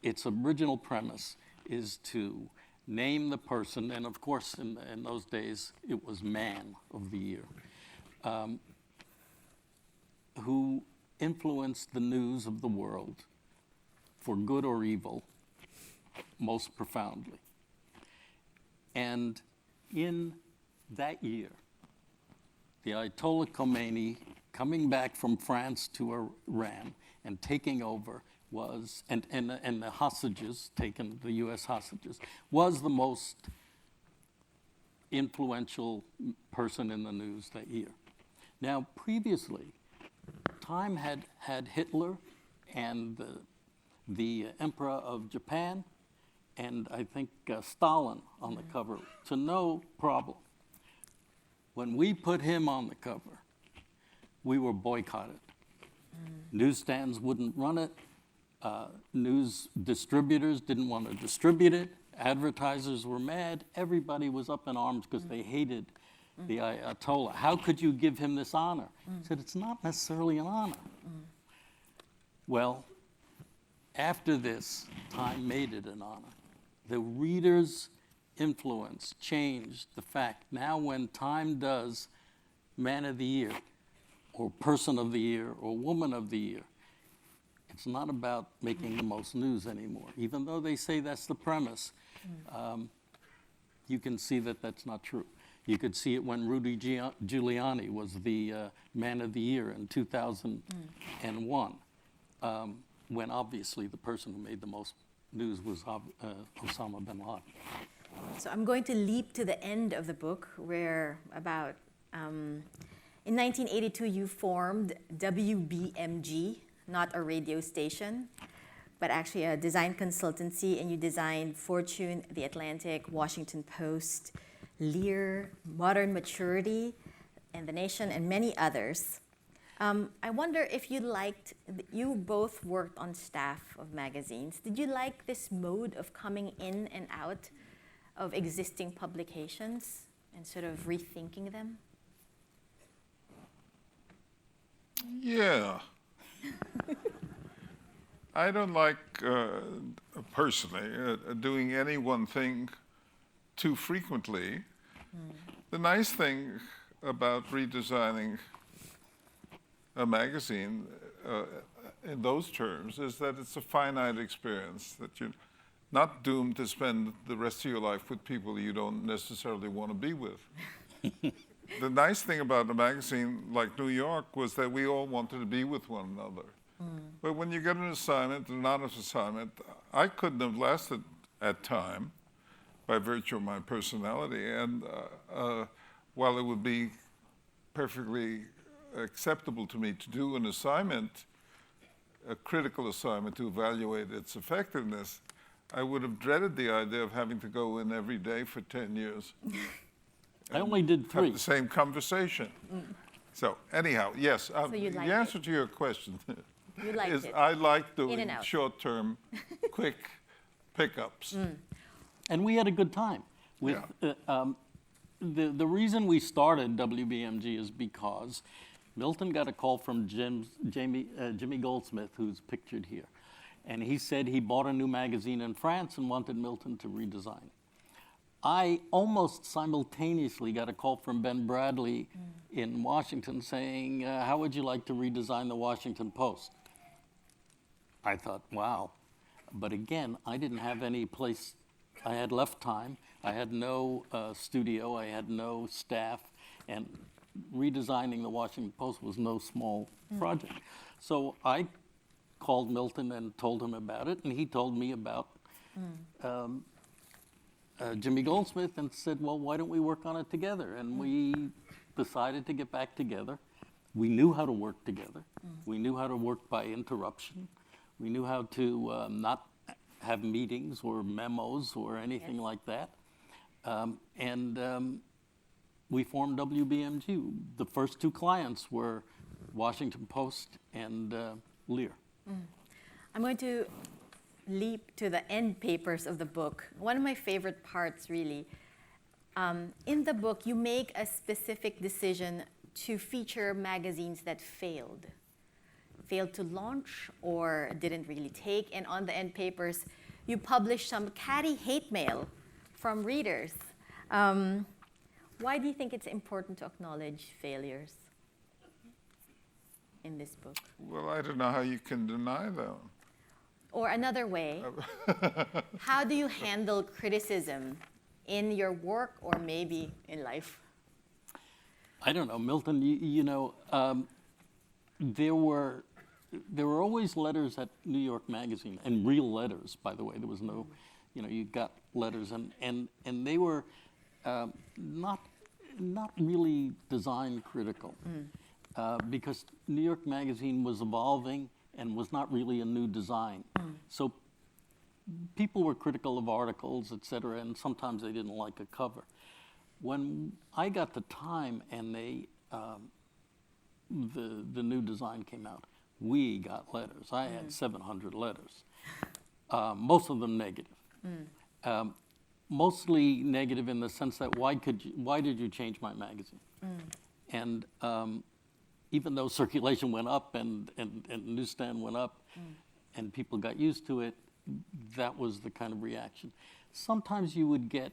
its original premise is to name the person, and of course, in those days, it was Man of the Year, who influenced the news of the world for good or evil most profoundly. And in that year, the Ayatollah Khomeini coming back from France to Iran and taking over was, and the hostages, taken the US hostages, was the most influential person in the news that year. Now, previously, Time had Hitler and the Emperor of Japan and I think Stalin on the cover, to no problem. When we put him on the cover, we were boycotted. Newsstands wouldn't run it. News distributors didn't want to distribute it. Advertisers were mad. Everybody was up in arms because they hated the Ayatollah. How could you give him this honor? He said, it's not necessarily an honor. Well, after this, Time made it an honor. The reader's influence changed the fact. Now when Time does Man of the Year, or Person of the Year, or Woman of the Year, it's not about making the most news anymore. Even though they say that's the premise, you can see that that's not true. You could see it when Rudy Giuliani was the Man of the Year in 2001, when obviously the person who made the most news was Osama bin Laden. So I'm going to leap to the end of the book where about, in 1982 you formed WBMG, not a radio station, but actually a design consultancy, and you designed Fortune, The Atlantic, Washington Post, Lear, Modern Maturity, and The Nation, and many others. I wonder if you both worked on staff of magazines. Did you like this mode of coming in and out of existing publications and sort of rethinking them? Yeah. I don't like, personally, doing any one thing too frequently. The nice thing about redesigning a magazine in those terms is that it's a finite experience, that you're not doomed to spend the rest of your life with people you don't necessarily want to be with. The nice thing about a magazine like New York was that we all wanted to be with one another. But when you get an assignment, an honest assignment, I couldn't have lasted at time by virtue of my personality. And while it would be perfectly acceptable to me to do an assignment, a critical assignment to evaluate its effectiveness, I would have dreaded the idea of having to go in every day for 10 years. I only did 3. Have the same conversation. So anyhow, yes, So you liked the answer it. to your question You liked is it. I like In doing and out. short-term, quick pickups. And we had a good time. With, the reason we started WBMG is because Milton got a call from Jimmy Goldsmith, who's pictured here. And he said he bought a new magazine in France and wanted Milton to redesign it. I almost simultaneously got a call from Ben Bradley in Washington saying, how would you like to redesign the Washington Post? I thought, wow. But again, I didn't have any place. I had left time. I had no studio. I had no staff. And redesigning the Washington Post was no small project. So I called Milton and told him about it. And he told me about Jimmy Goldsmith and said, well, why don't we work on it together? And we decided to get back together. We knew how to work together. We knew how to work by interruption. We knew how to not have meetings or memos or anything like that. We formed WBMG. The first 2 clients were Washington Post and Lear. I'm going to leap to the end papers of the book. One of my favorite parts, really. In the book, you make a specific decision to feature magazines that failed to launch or didn't really take. And on the end papers, you publish some catty hate mail from readers. Why do you think it's important to acknowledge failures in this book? Well, I don't know how you can deny them. Or another way, how do you handle criticism in your work or maybe in life? I don't know, Milton, there were always letters at New York Magazine, and real letters, by the way. There was no, you got letters, and they were not really design critical, because New York Magazine was evolving and was not really a new design. So people were critical of articles, et cetera, and sometimes they didn't like a cover. When I got the Time and the new design came out, we got letters. I had 700 letters, most of them negative. Mostly negative in the sense that why did you change my magazine? And even though circulation went up and newsstand went up and people got used to it, that was the kind of reaction. Sometimes you would get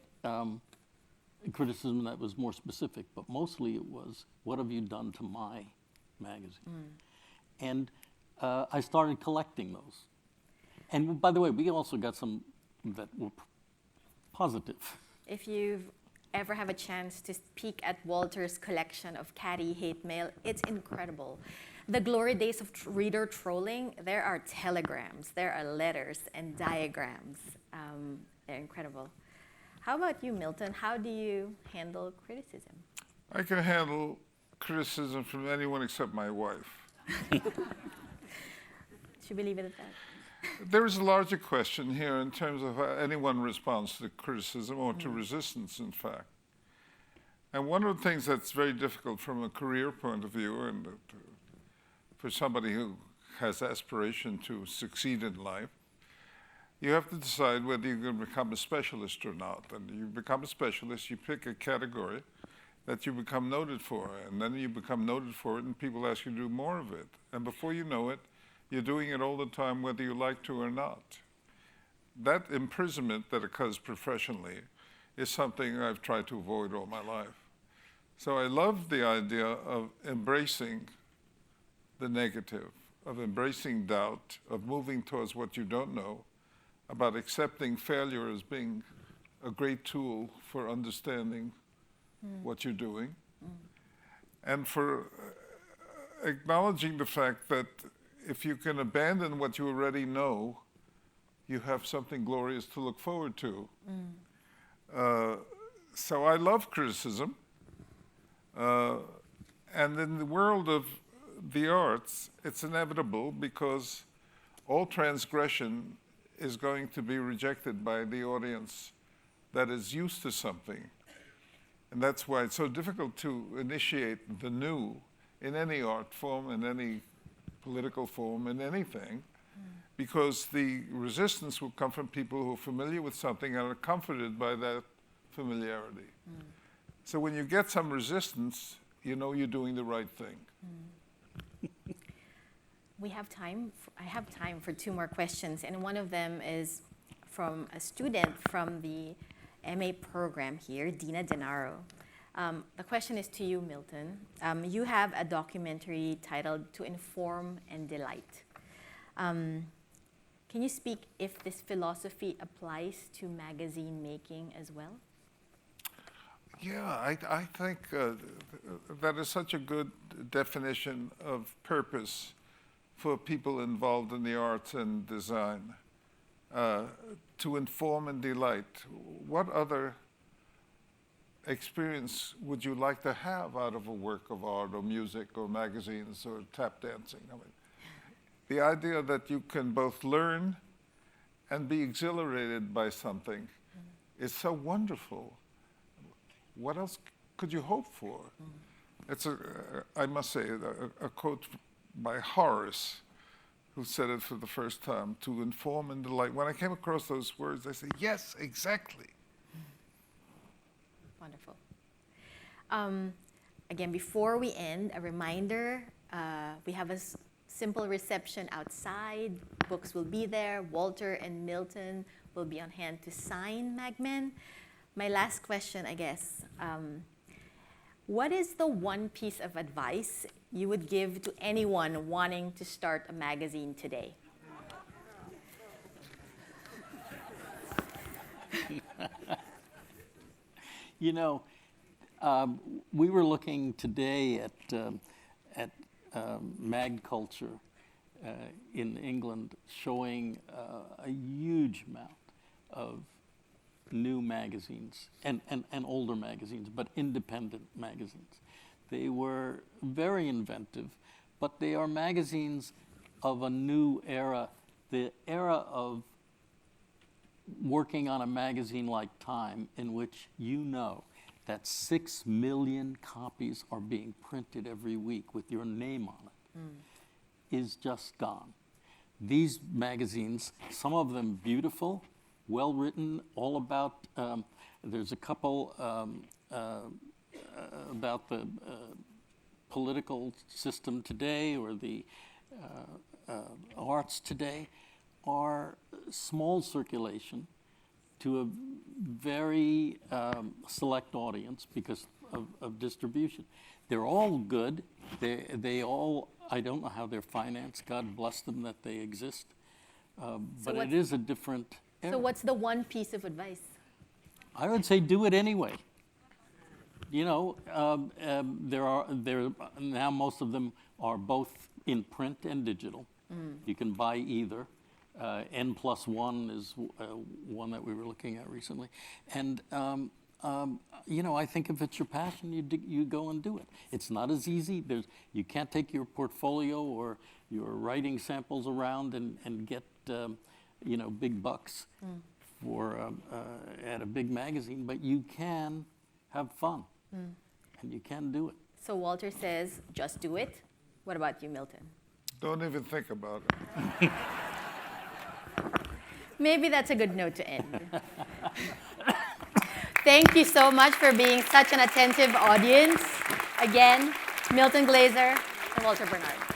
criticism that was more specific, but mostly it was, what have you done to my magazine? And I started collecting those. And by the way, we also got some that were positive. If you ever have a chance to peek at Walter's collection of catty hate mail, it's incredible. The glory days of reader trolling, there are telegrams, there are letters and diagrams. They're incredible. How about you, Milton? How do you handle criticism? I can handle criticism from anyone except my wife. Should we leave it at that? There is a larger question here in terms of how anyone responds to criticism or to resistance, in fact. And one of the things that's very difficult from a career point of view, and for somebody who has aspiration to succeed in life, you have to decide whether you're going to become a specialist or not. And you become a specialist, you pick a category that you become noted for, and then you become noted for it, and people ask you to do more of it. And before you know it, you're doing it all the time, whether you like to or not. That imprisonment that occurs professionally is something I've tried to avoid all my life. So I love the idea of embracing the negative, of embracing doubt, of moving towards what you don't know, about accepting failure as being a great tool for understanding what you're doing, and for acknowledging the fact that if you can abandon what you already know, you have something glorious to look forward to. So I love criticism. And in the world of the arts, it's inevitable because all transgression is going to be rejected by the audience that is used to something. And that's why it's so difficult to initiate the new in any art form, in any political form, in anything, because the resistance will come from people who are familiar with something and are comforted by that familiarity. So when you get some resistance, you know you're doing the right thing. We have time. I have time for two more questions, and one of them is from a student from the MA program here, Deena. The question is to you, Milton. You have a documentary titled To Inform and Delight. Can you speak if this philosophy applies to magazine making as well? Yeah, I think that is such a good definition of purpose for people involved in the arts and design. To inform and delight. What other experience would you like to have out of a work of art or music or magazines or tap dancing? I mean, the idea that you can both learn and be exhilarated by something is so wonderful. What else could you hope for? It's I must say, a quote by Horace, who said it for the first time, to inform and delight. When I came across those words, I said, yes, exactly. Wonderful. Again, before we end, a reminder, we have a simple reception outside. Books will be there. Walter and Milton will be on hand to sign Magmen. My last question, I guess. What is the one piece of advice you would give to anyone wanting to start a magazine today? You know, we were looking today at mag culture in England, showing a huge amount of new magazines and older magazines, but independent magazines. They were very inventive, but they are magazines of a new era, the era of working on a magazine like Time, in which you know that 6 million copies are being printed every week with your name on it, is just gone. These magazines, some of them beautiful, well written, all about, there's a couple about the political system today or the arts today, are small circulation to a very select audience because of distribution. They're all good. They all, I don't know how they're financed. God bless them that they exist. But it is a different era. So what's the one piece of advice? I would say do it anyway. You know, there now most of them are both in print and digital. You can buy either. N+1 is one that we were looking at recently. And, you know, I think if it's your passion, you go and do it. It's not as easy. You can't take your portfolio or your writing samples around and get big bucks for at a big magazine, but you can have fun, and you can do it. So Walter says, just do it. What about you, Milton? Don't even think about it. Maybe that's a good note to end. Thank you so much for being such an attentive audience. Again, Milton Glaser and Walter Bernard.